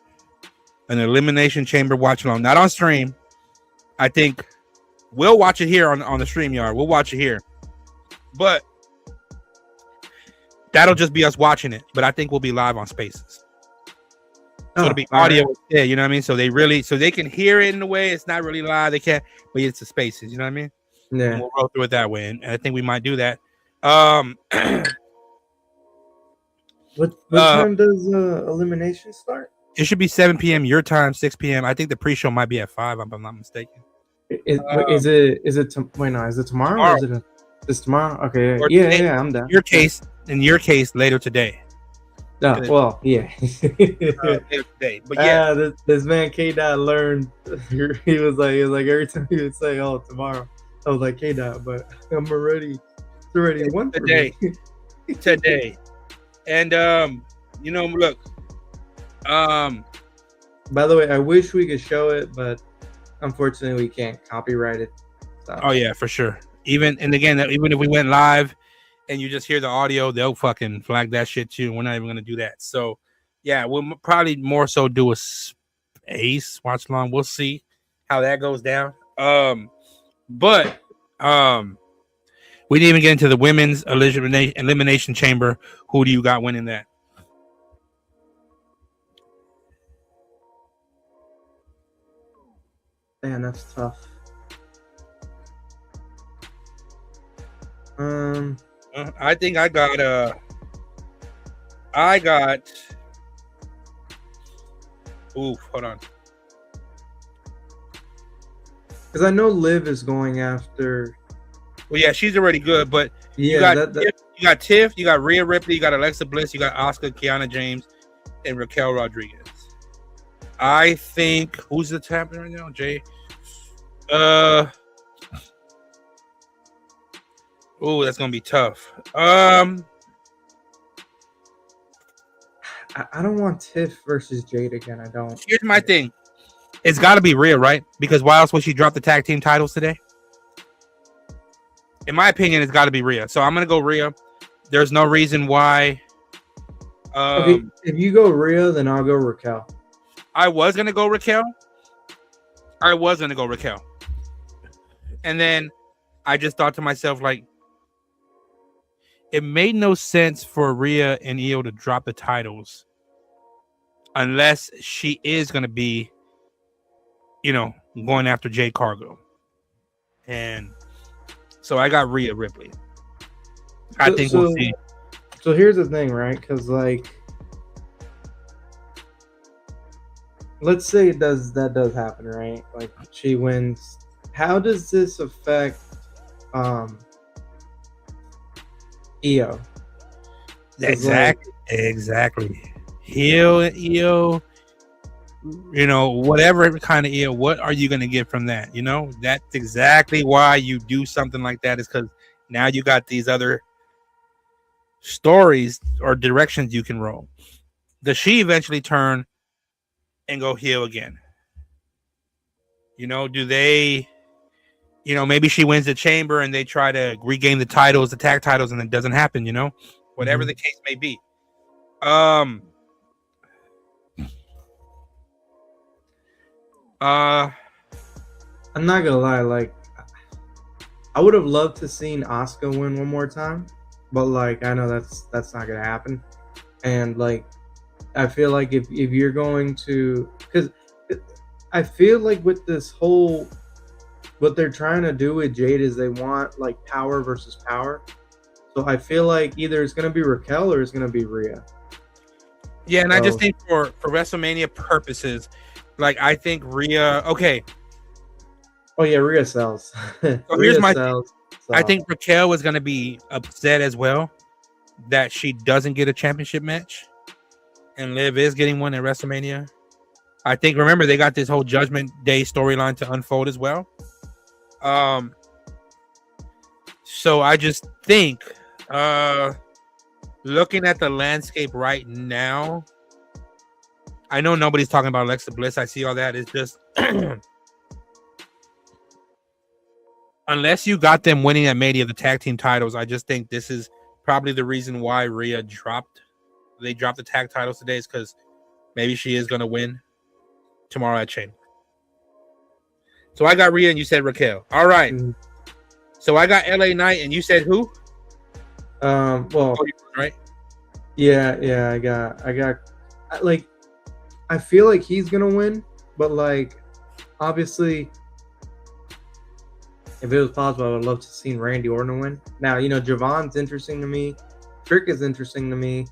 An Elimination Chamber watch along, not on stream. I think we'll watch it here on the StreamYard. We'll watch it here, but that'll just be us watching it. But I think we'll be live on Spaces. So it'll be audio, yeah, you know what I mean? So they can hear it in a way. It's not really live, they can't, but it's the Spaces, you know what I mean? Yeah. And we'll roll through it that way. And I think we might do that. What time does elimination start? It should be 7 p.m. your time, 6 p.m. I think the pre-show might be at 5, if I'm not mistaken. Is it tomorrow? Or is it this tomorrow? Okay, yeah, I'm down. In your case, later today. No, well, yeah. Later today. But yeah, this man K Dot learned. He was like every time he would say, "Oh, tomorrow," I was like, "K Dot," but I'm already. It's already one today. Today, and look. By the way, I wish we could show it, but unfortunately, we can't copyright it. So. Oh yeah, for sure. Even if we went live and you just hear the audio, they'll fucking flag that shit too. We're not even gonna do that. So yeah, we'll probably more so do a space watch along. We'll see how that goes down. But we didn't even get into the women's elimination chamber. Who do you got winning that? Man, that's tough. I think I got. Ooh, hold on. Because I know Liv is going after. Well, yeah, she's already good, but yeah, you got Tiff, you got Rhea Ripley, you got Alexa Bliss, you got Asuka, Kiana James, and Raquel Rodriguez. I think who's the champion right now? Jay. Oh, that's gonna be tough. I don't want Tiff versus Jade again. I don't. Here's my thing. It's got to be Rhea, right? Because why else would she drop the tag team titles today? In my opinion, it's got to be Rhea. So I'm gonna go Rhea. There's no reason why. Okay, if you go Rhea, then I'll go Raquel. I was gonna go Raquel. And then I just thought to myself, like, it made no sense for Rhea and Io to drop the titles unless she is going to be, going after Jade Cargill. And so I got Rhea Ripley. I think we'll see. So here's the thing, right? Because, like, let's say that does happen, right? Like, she wins. How does this affect Io? Exactly. Heel Io, whatever kind of Io, what are you going to get from that? That's exactly why you do something like that, is because Now you got these other stories or directions you can roll. Does she eventually turn and go heel again? Do they, maybe she wins the chamber and they try to regain the titles, the tag titles, and it doesn't happen, whatever the case may be. I'm not gonna lie, like I would have loved to seen Asuka win one more time, but like I know that's not gonna happen. And like I feel like if you're going to, because I feel like with this whole, what they're trying to do with Jade is they want like power versus power. So I feel like either it's gonna be Raquel or it's gonna be Rhea. Yeah, and I just think for WrestleMania purposes, like I think Rhea. Okay. Oh yeah, Rhea sells. So here's my thing. I think Raquel was gonna be upset as well that she doesn't get a championship match, and Liv is getting one at WrestleMania. I think, remember, they got this whole Judgment Day storyline to unfold as well. So I just think, looking at the landscape right now, I know nobody's talking about Alexa Bliss. I see all that. It's just unless you got them winning at Mania the tag team titles, I just think this is probably the reason why Rhea dropped the tag titles today, is because maybe she is going to win tomorrow at Chamber. So I got Rhea and you said Raquel. All right. So I got LA Knight and you said who? Well, right? Yeah, I got like, I feel like he's gonna win, but like obviously if it was possible, I would love to see Randy Orton win. Now, Javon's interesting to me. Trick is interesting to me.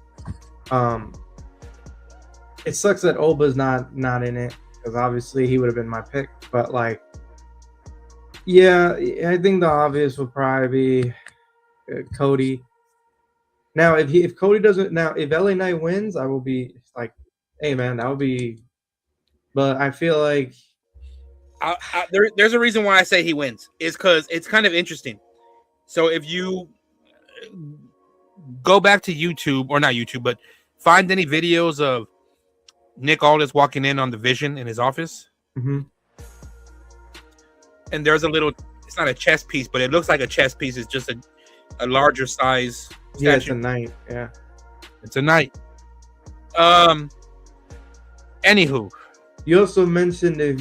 It sucks that Oba's not in it, because obviously he would have been my pick. But like, yeah, I think the obvious would probably be Cody. Now, if Cody doesn't, if LA Knight wins, I will be like, hey man, that would be. But I feel like there's a reason why I say he wins. Is because it's kind of interesting. So if you go back to YouTube, or not YouTube, but find any videos of Nick Aldis walking in on the Vision in his office. Mm-hmm. And there's a little, it's not a chess piece, but it looks like a chess piece. It's just a larger size statue. Yeah, it's a knight. Yeah. It's a knight. Anywho. You also mentioned if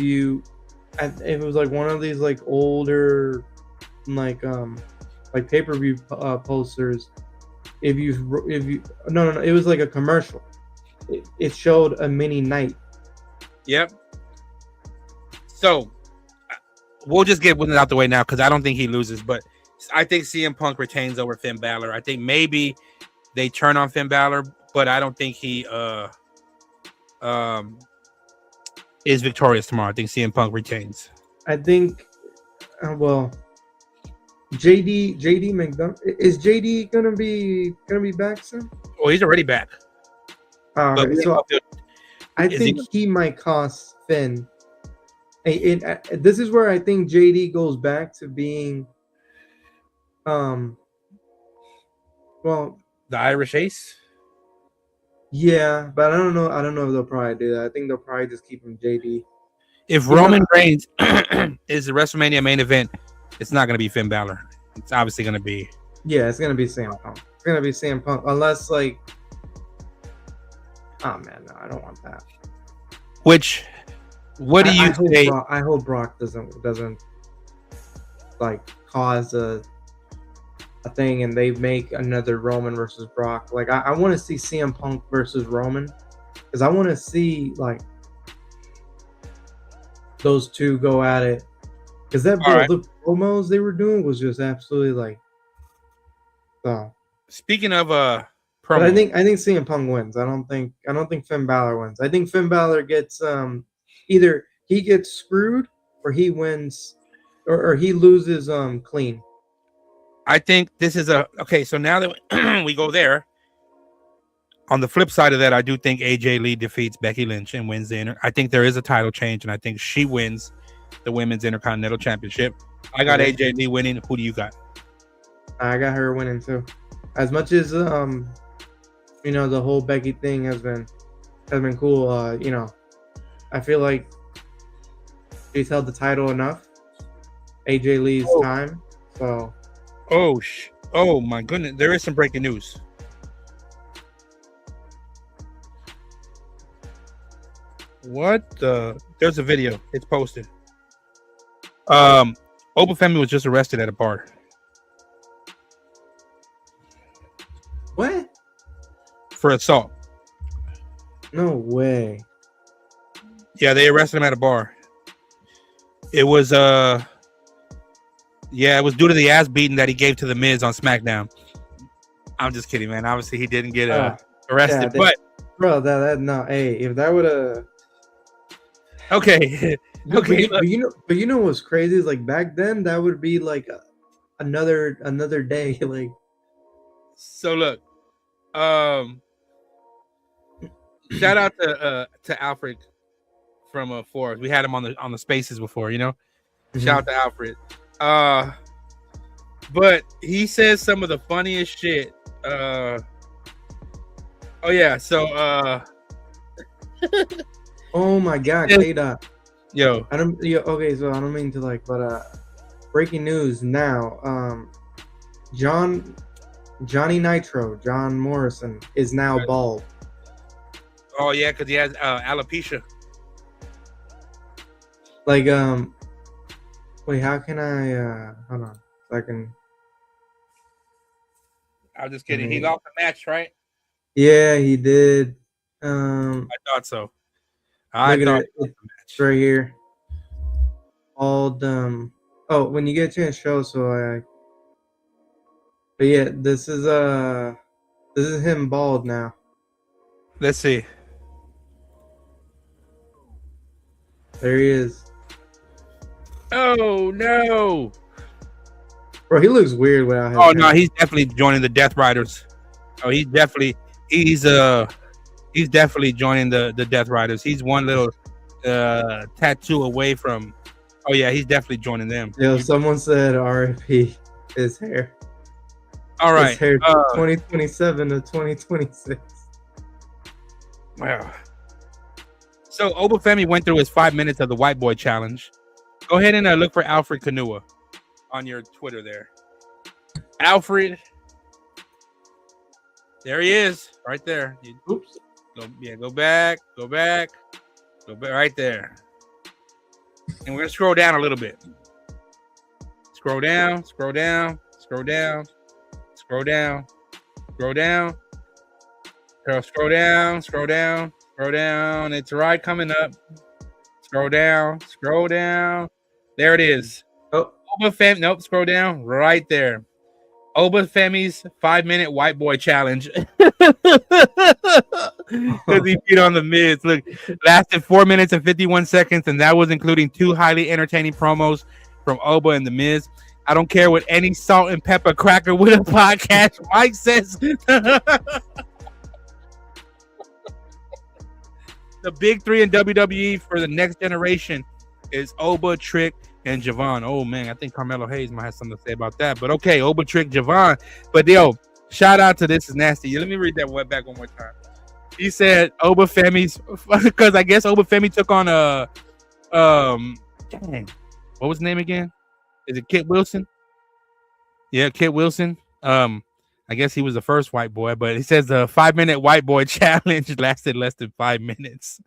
it was like one of these like older like pay-per-view posters, if you no, it was like a commercial. It showed a mini knight. Yep. So we'll just get one out the way now, because I don't think he loses, but I think CM Punk retains over Finn Balor. I think maybe they turn on Finn Balor, but I don't think he is victorious tomorrow. I think CM Punk retains. I think JD McDonough, is JD gonna be back soon? Oh, he's already back. So I think he might cost Finn. This is where I think JD goes back to being, the Irish Ace. Yeah, but I don't know if they'll probably do that. I think they'll probably just keep him JD. If Roman Reigns is the WrestleMania main event, it's not going to be Finn Balor. It's obviously going to be. Yeah, it's going to be CM Punk. It's going to be CM Punk, unless like. Oh man, no, I don't want that. What do you say? I hope Brock doesn't like cause a thing and they make another Roman versus Brock. Like I want to see CM Punk versus Roman, because I want to see like those two go at it. Because the promos they were doing was just absolutely like. Speaking of but I think CM Punk wins. I don't think Finn Balor wins. I think Finn Balor gets either he gets screwed or he wins or he loses clean. I think this is okay. So now that we go there, on the flip side of that, I do think AJ Lee defeats Becky Lynch and wins the I think there is a title change, and I think she wins the Women's Intercontinental Championship. I got AJ Lee winning. Who do you got? I got her winning too. As much as you know, the whole Becky thing has been cool. You know, I feel like she's held the title enough. AJ Lee's time. So. Oh my goodness! There is some breaking news. What the? There's a video. It's posted. Obafemi was just arrested at a bar. What? For assault. No way. Yeah, they arrested him at a bar. It was it was due to the ass beating that he gave to the Miz on SmackDown. I'm just kidding, man. Obviously, he didn't get arrested, but bro, that no. Hey, if that would have. Okay. Okay. But you know what's crazy is like back then that would be like another day. Like. So look, shout out to Alfred from Forest. We had him on the spaces before, you know. Mm-hmm. Shout out to Alfred. But he says some of the funniest shit. Oh yeah, so oh my god, K-Dot. Yo. Okay, so I don't mean to like, but breaking news now. Johnny Nitro, John Morrison, is now bald. Oh yeah, because he has alopecia. Like wait, how can I hold on so I can. I'm just kidding. He lost the match, right? Yeah, he did. I thought so. I thought it's right here. Bald. Oh, when you get a chance, show. So but yeah, this is him bald now. Let's see. There he is. Oh no, bro, he looks weird without his hair. No, he's definitely joining the Death Riders. Oh, he's definitely joining the Death Riders. He's one little tattoo away from. Oh yeah, he's definitely joining them. Yo, someone said RIP his hair. All right, his hair 2027 to 2026. Wow. So Obafemi went through his 5 minutes of the White Boy Challenge. Go ahead and look for Alfred Kanua on your Twitter there. Alfred. There he is, right there. Oops. Go back right there. And we're gonna scroll down a little bit. Scroll down. It's right coming up. Scroll down. There it is. Oh, Obafemi. Nope, scroll down. Right there. Obafemi's 5-minute White Boy Challenge. Because he beat on the Miz. Look, lasted 4 minutes and 51 seconds, and that was including 2 highly entertaining promos from Oba and the Miz. I don't care what any salt and pepper cracker with a podcast Mike says. The big 3 in WWE for the next generation is Oba, Trick, and Javon. Oh man, I think Carmelo Hayes might have something to say about that. But okay, Oba, Trick, Javon. But yo, shout out to This Is Nasty. Let me read that back one more time. He said Obafemi's, because I guess Obafemi took on dang, what was his name again? Is it Kit Wilson? Yeah, Kit Wilson. I guess he was the first white boy, but he says the 5-minute White Boy Challenge lasted less than 5 minutes.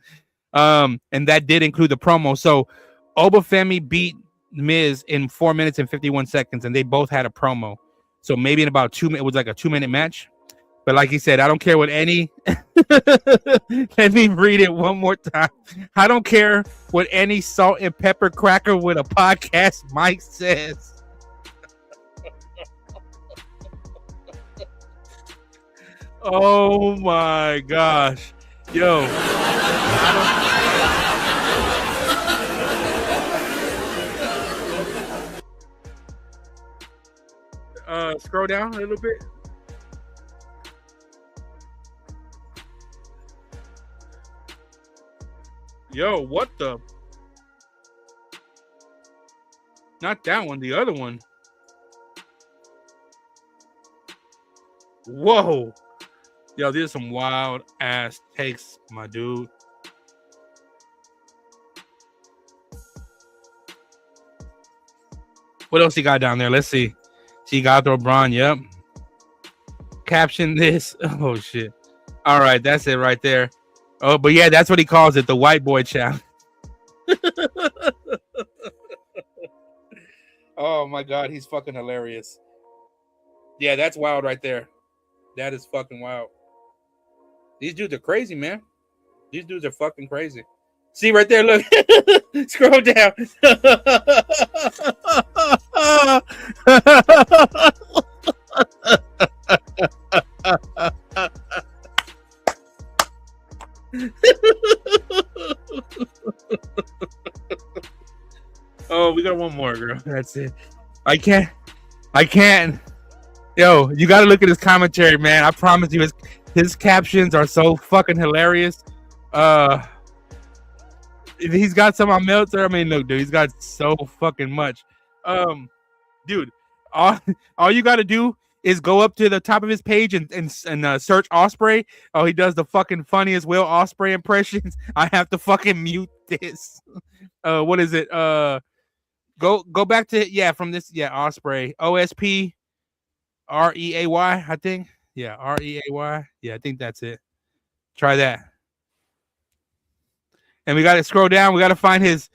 And that did include the promo. So Obafemi beat Miz in 4 minutes and 51 seconds, and they both had a promo. So maybe in about 2 minutes, it was like a 2-minute match. But like he said, I don't care what any. Let me read it one more time. I don't care what any salt and pepper cracker with a podcast Mike says. Oh my gosh. Yo. Scroll down a little bit. Yo, what the? Not that one, the other one. Whoa. Yo, these are some wild ass takes, my dude. What else he got down there? Let's see. He got LeBron. Yep. Caption this. Oh shit. All right, that's it right there. Oh, but yeah, that's what he calls it, the white boy challenge. Oh my god, he's fucking hilarious. Yeah, that's wild right there. That is fucking wild. These dudes are crazy, man. These dudes are fucking crazy. See right there, look. Scroll down. Oh, we got one more, girl. That's it. I can't. Yo, you got to look at his commentary, man. I promise you, his captions are so fucking hilarious. He's got some on Meltzer. I mean, look, dude, he's got so fucking much. Dude, all you got to do is go up to the top of his page and search Osprey. Oh, he does the fucking funniest Will Osprey impressions. I have to fucking mute this. What is it? Go back to from this Osprey OSP REAY, I think. Yeah, REAY. Yeah, I think that's it. Try that. And we got to scroll down. We got to find his.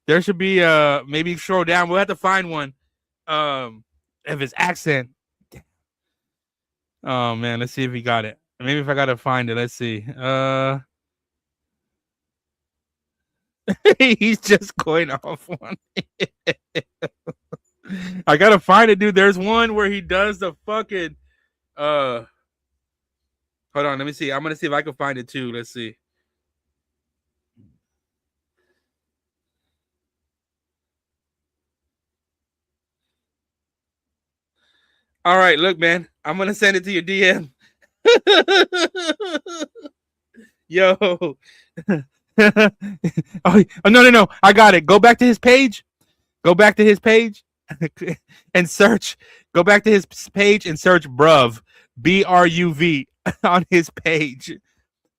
There should be maybe scroll down. We'll have to find one of his accent. Oh man, let's see if he got it. Maybe if I gotta find it, let's see. He's just going off one. I gotta find it, dude. There's one where he does the fucking hold on, let me see. I'm gonna see if I can find it too. Let's see. All right, look, man. I'm gonna send it to your DM. Yo. Oh no. I got it. Go back to his page. And search. Go back to his page and search bruv. BRUV on his page.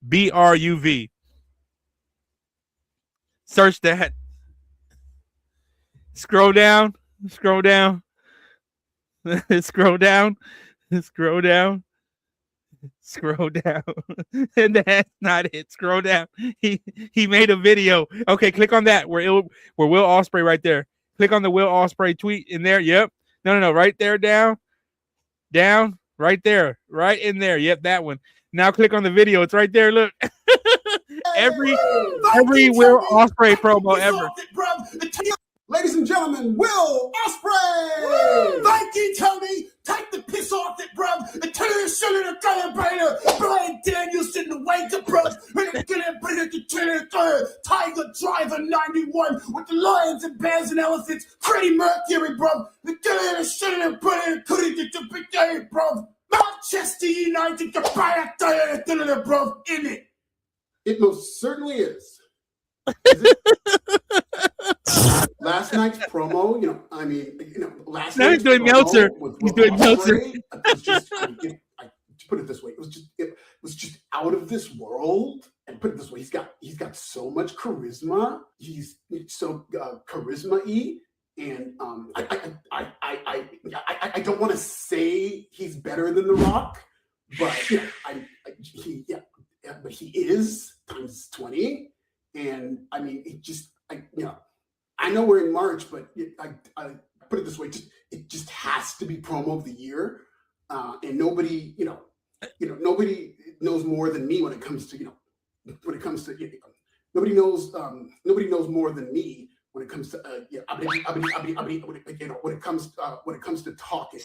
BRUV. Search that. Scroll down. Scroll down. And that's not it. Scroll down. He made a video. Okay, click on that where Will Osprey right there. Click on the Will Osprey tweet in there. Yep. No. Right there, down. Right there. Right in there. Yep, that one. Now click on the video. It's right there. Look. every Will Osprey promo ever. Ladies and gentlemen, Will Osprey! Thank you, Tony! Take the piss off it, bruv! The Taylor Shiller celebrator! Brian Danielson, the Waker, bruv! Tiger Driver 91 with the lions and bears and elephants! Freddie Mercury, bruv! The Taylor Shiller couldn't get the big game, bruv! Manchester United, the fire, bruv, in it! It most certainly is. Last night's promo, last now night's he's doing Meltzer. He's doing Meltzer. I put it this way, it was just out of this world. And put it this way, he's got so much charisma. He's so charisma-y, and I don't want to say he's better than The Rock, but but he is times 20. And I mean, I know we're in March, but I put it this way: it just has to be promo of the year, and nobody, nobody knows more than me when it comes to, nobody knows more than me when it comes to, when it comes to talking.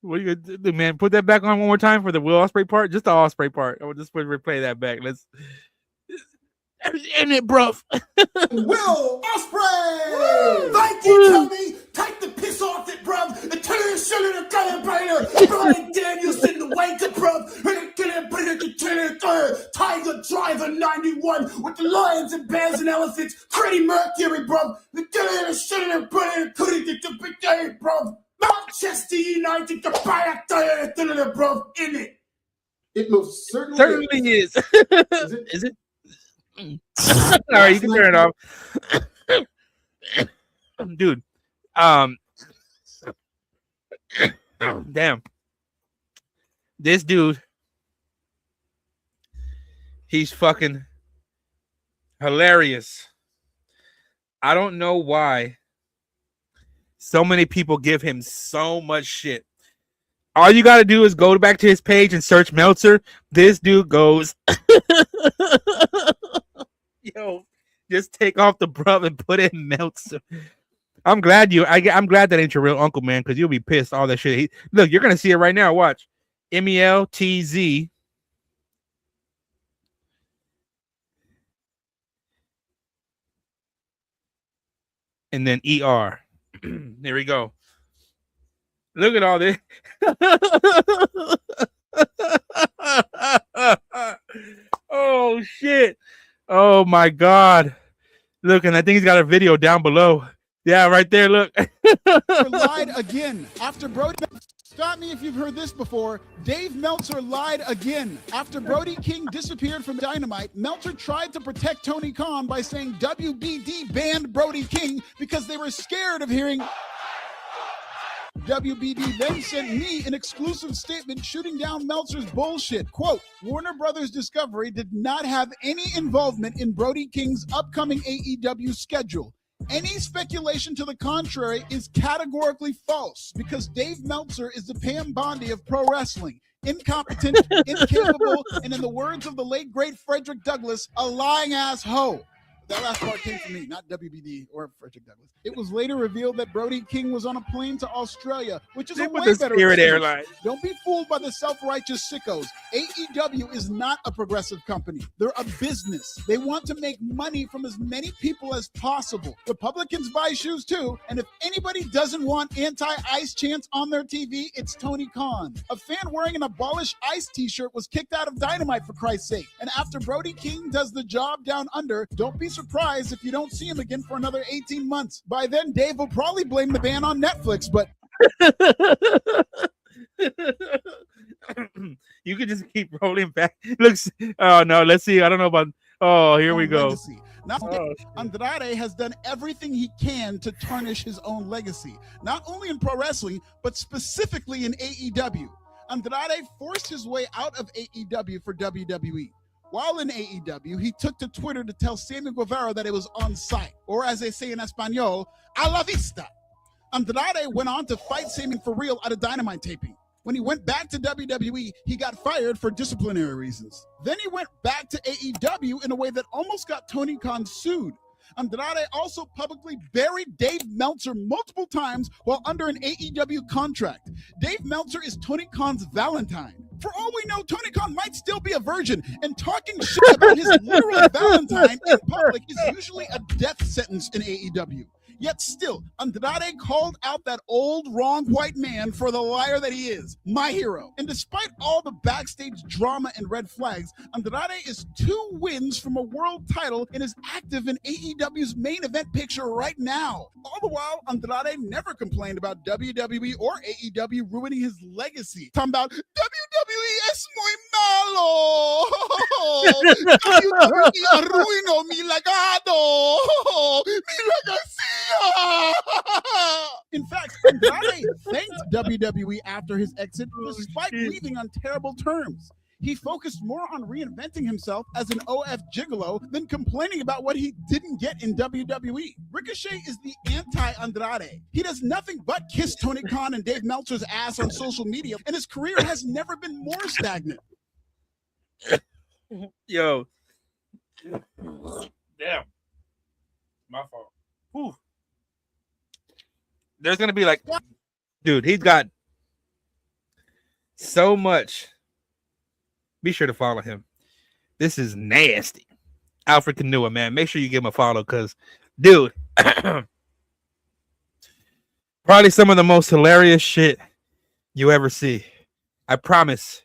What are you gonna do, man? Put that back on one more time for the Will Osprey part, just the Osprey part. I will just replay that back. Let's. In it, bruv. Will Osprey! Thank you, Tony! Take the piss off it, bruv! The Taylor Shiller celebrator! Brian Danielson, the Waker, bruv! Tiger Tiger Driver 91 with the lions and bears and elephants. Freddie Mercury, bro. The shit in the couldn't get the big day, bro. Manchester United, the fire, bro, in it. It most certainly is. Is it? All right, you can turn it off. Dude, damn. This dude, he's fucking hilarious. I don't know why so many people give him so much shit. All you got to do is go back to his page and search Meltzer. This dude goes, yo, just take off the bruv and put in Meltzer. I'm glad that ain't your real uncle, man, because you'll be pissed. All that shit. Look, you're gonna see it right now. Watch, MELTZ. And then ER. There we go. Look at all this. Oh shit. Oh my god. Look, and I think he's got a video down below. Yeah, right there, look. Lied again after Brody. Stop me if you've heard this before. Dave Meltzer lied again. After Brody King disappeared from Dynamite, Meltzer tried to protect Tony Khan by saying WBD banned Brody King because they were scared of hearing. WBD then sent me an exclusive statement shooting down Meltzer's bullshit. Quote, Warner Brothers Discovery did not have any involvement in Brody King's upcoming AEW schedule. Any speculation to the contrary is categorically false because Dave Meltzer is the Pam Bondi of pro wrestling. Incompetent, incapable, and in the words of the late great Frederick Douglass, a lying ass hoe. That last part came from me, not WBD or Frederick Douglass. It was later revealed that Brody King was on a plane to Australia, which is a way better Spirit Airlines. Don't be fooled by the self-righteous sickos. AEW is not a progressive company. They're a business. They want to make money from as many people as possible. Republicans buy shoes too, and if anybody doesn't want anti-ICE chants on their TV, it's Tony Khan. A fan wearing an Abolish ICE t-shirt was kicked out of Dynamite, for Christ's sake. And after Brody King does the job down under, don't be surprised if you don't see him again for another 18 months. By then, Dave will probably blame the ban on Netflix, but you could just keep rolling back. Looks. Oh no, let's see. I don't know about. Oh, here we go. Legacy. Andrade has done everything he can to tarnish his own legacy, not only in pro wrestling, but specifically in AEW. Andrade forced his way out of AEW for WWE. While in AEW, he took to Twitter to tell Sammy Guevara that it was on site, or as they say in Espanol, a la vista. Andrade went on to fight Sammy for real at a Dynamite taping. When he went back to WWE, he got fired for disciplinary reasons. Then he went back to AEW in a way that almost got Tony Khan sued. Andrade also publicly buried Dave Meltzer multiple times while under an AEW contract. Dave Meltzer is Tony Khan's Valentine. For all we know, Tony Khan might still be a virgin, and talking shit about his literal Valentine in public is usually a death sentence in AEW. Yet still, Andrade called out that old, wrong white man for the liar that he is, my hero. And despite all the backstage drama and red flags, Andrade is 2 wins from a world title and is active in AEW's main event picture right now. All the while, Andrade never complained about WWE or AEW ruining his legacy. Talking about, WWE es muy malo. WWE arruinó mi legado. Mi legacy. In fact, Andrade thanked WWE after his exit, despite leaving on terrible terms. He focused more on reinventing himself as an OF gigolo than complaining about what he didn't get in WWE. Ricochet is the anti-Andrade. He does nothing but kiss Tony Khan and Dave Meltzer's ass on social media, and his career has never been more stagnant. Yo. Damn. My fault. Whew. There's going to be like, dude, he's got so much. Be sure to follow him. This is nasty. Alfred Kanua, man. Make sure you give him a follow because, dude, probably some of the most hilarious shit you ever see. I promise.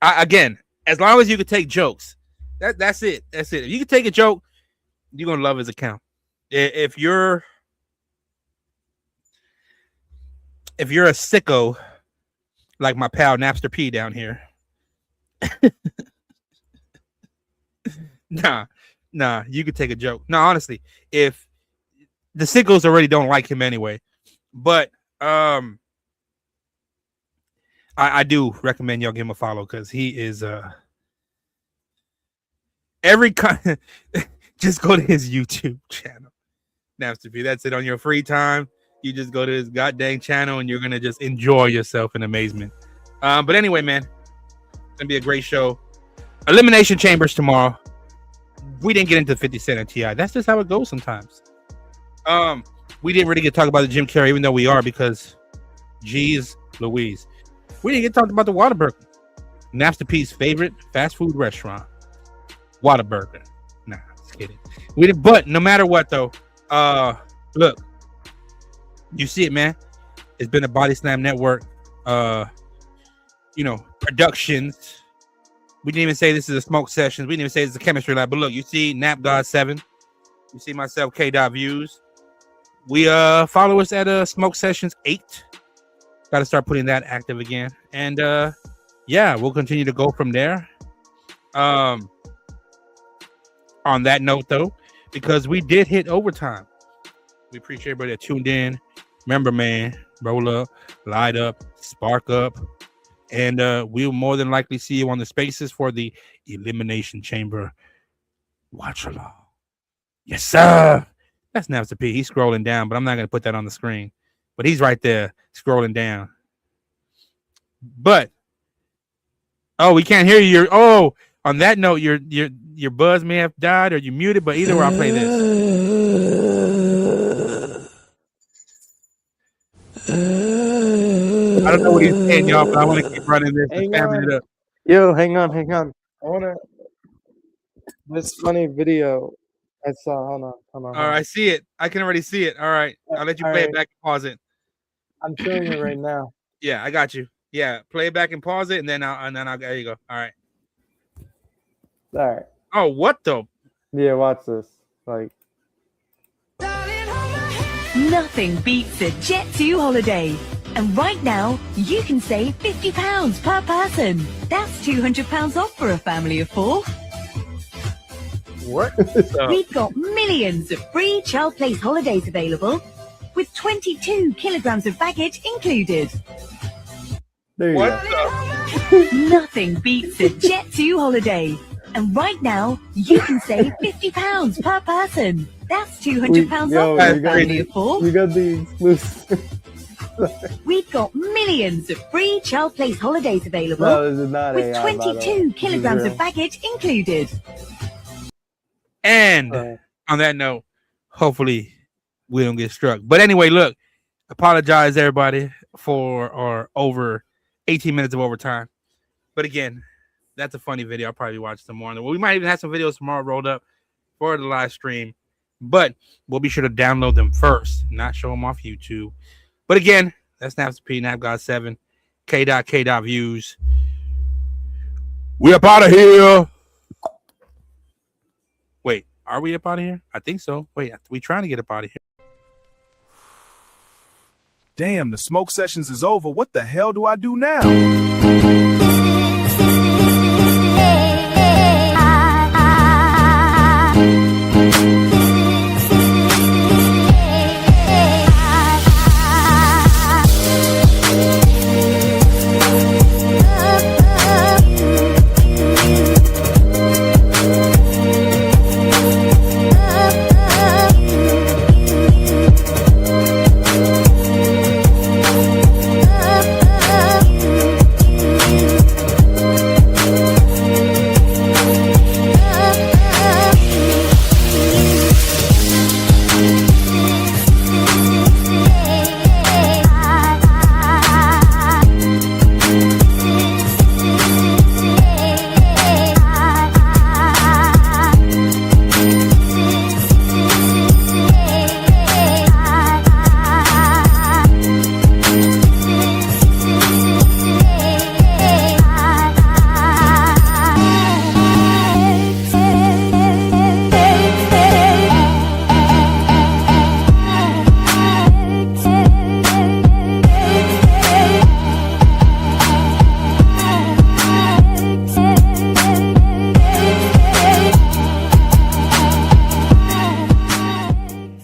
Again, as long as you can take jokes, That's it. That's it. If you can take a joke, you're gonna love his account. If you're a sicko like my pal Napster P down here, nah, you could take a joke. No, honestly, if the sickos already don't like him anyway, but I do recommend y'all give him a follow because he is just go to his YouTube channel. Napster P. That's it. On your free time, you just go to his goddamn channel and you're gonna just enjoy yourself in amazement. But anyway, man, it's gonna be a great show. Elimination Chambers tomorrow. We didn't get into 50 Cent and T.I. That's just how it goes sometimes. We didn't really get to talk about the Jim Carrey, even though we are, because geez Louise. We didn't get to talk about the Whataburger. Napster P's favorite fast food restaurant. Whataburger. Nah, just kidding. We did, but no matter what though, look, you see it, man. It's been a Body Slam Network, productions. We didn't even say this is a smoke session. We didn't even say it's a chemistry lab. But look, you see Nap God 7. You see myself, K. Views. We follow us at Smoke Sessions 8. Got to start putting that active again. And yeah, we'll continue to go from there. On that note, though, because we did hit overtime. We appreciate everybody that tuned in. Remember, man, roll up, light up, spark up. And we'll more than likely see you on the spaces for the Elimination Chamber watch along. Yes, sir. That's Napster P. He's scrolling down, but I'm not going to put that on the screen. But he's right there scrolling down. But we can't hear you. On that note, your buzz may have died or you muted, but either way, I'll play this. I don't know what he's saying, y'all, but I want to keep running this and spamming it up. Yo, hang on. I wanna this funny video I saw. Hold on. All right, I see it. I can already see it. All right. I'll let you play it back and pause it. I'm showing it right now. Yeah, I got you. Yeah, play it back and pause it, and then I'll there you go. All right. All right. Oh, what the? Yeah, watch this. Like, nothing beats a Jet2 holiday. And right now, you can save £50 per person. That's £200 off for a family of 4. what? We've got millions of free child place holidays available, with 22 kilograms of baggage included. There you What go. the? Nothing beats a Jet2 holiday. And right now, you can save £50 per person. That's £200 off for a family of 4. You got the exclusive. We've got millions of free child place holidays available, No, this is not with AI, by the way. 22 kilograms This of baggage included. And on that note, hopefully we don't get struck. But anyway, look, apologize everybody for our over 18 minutes of overtime. But again, that's a funny video. I'll probably watch some more. We might even have some videos tomorrow rolled up for the live stream, but we'll be sure to download them first, not show them off YouTube. But again, that's Napster P, NapGod7, K. Views. We up out of here. Wait, are we up out of here? I think so. Wait, we trying to get up out of here. Damn, the smoke sessions is over. What the hell do I do now?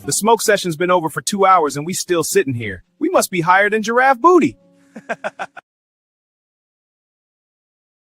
The smoke session's been over for 2 hours and we still sitting here. We must be higher than Giraffe Booty.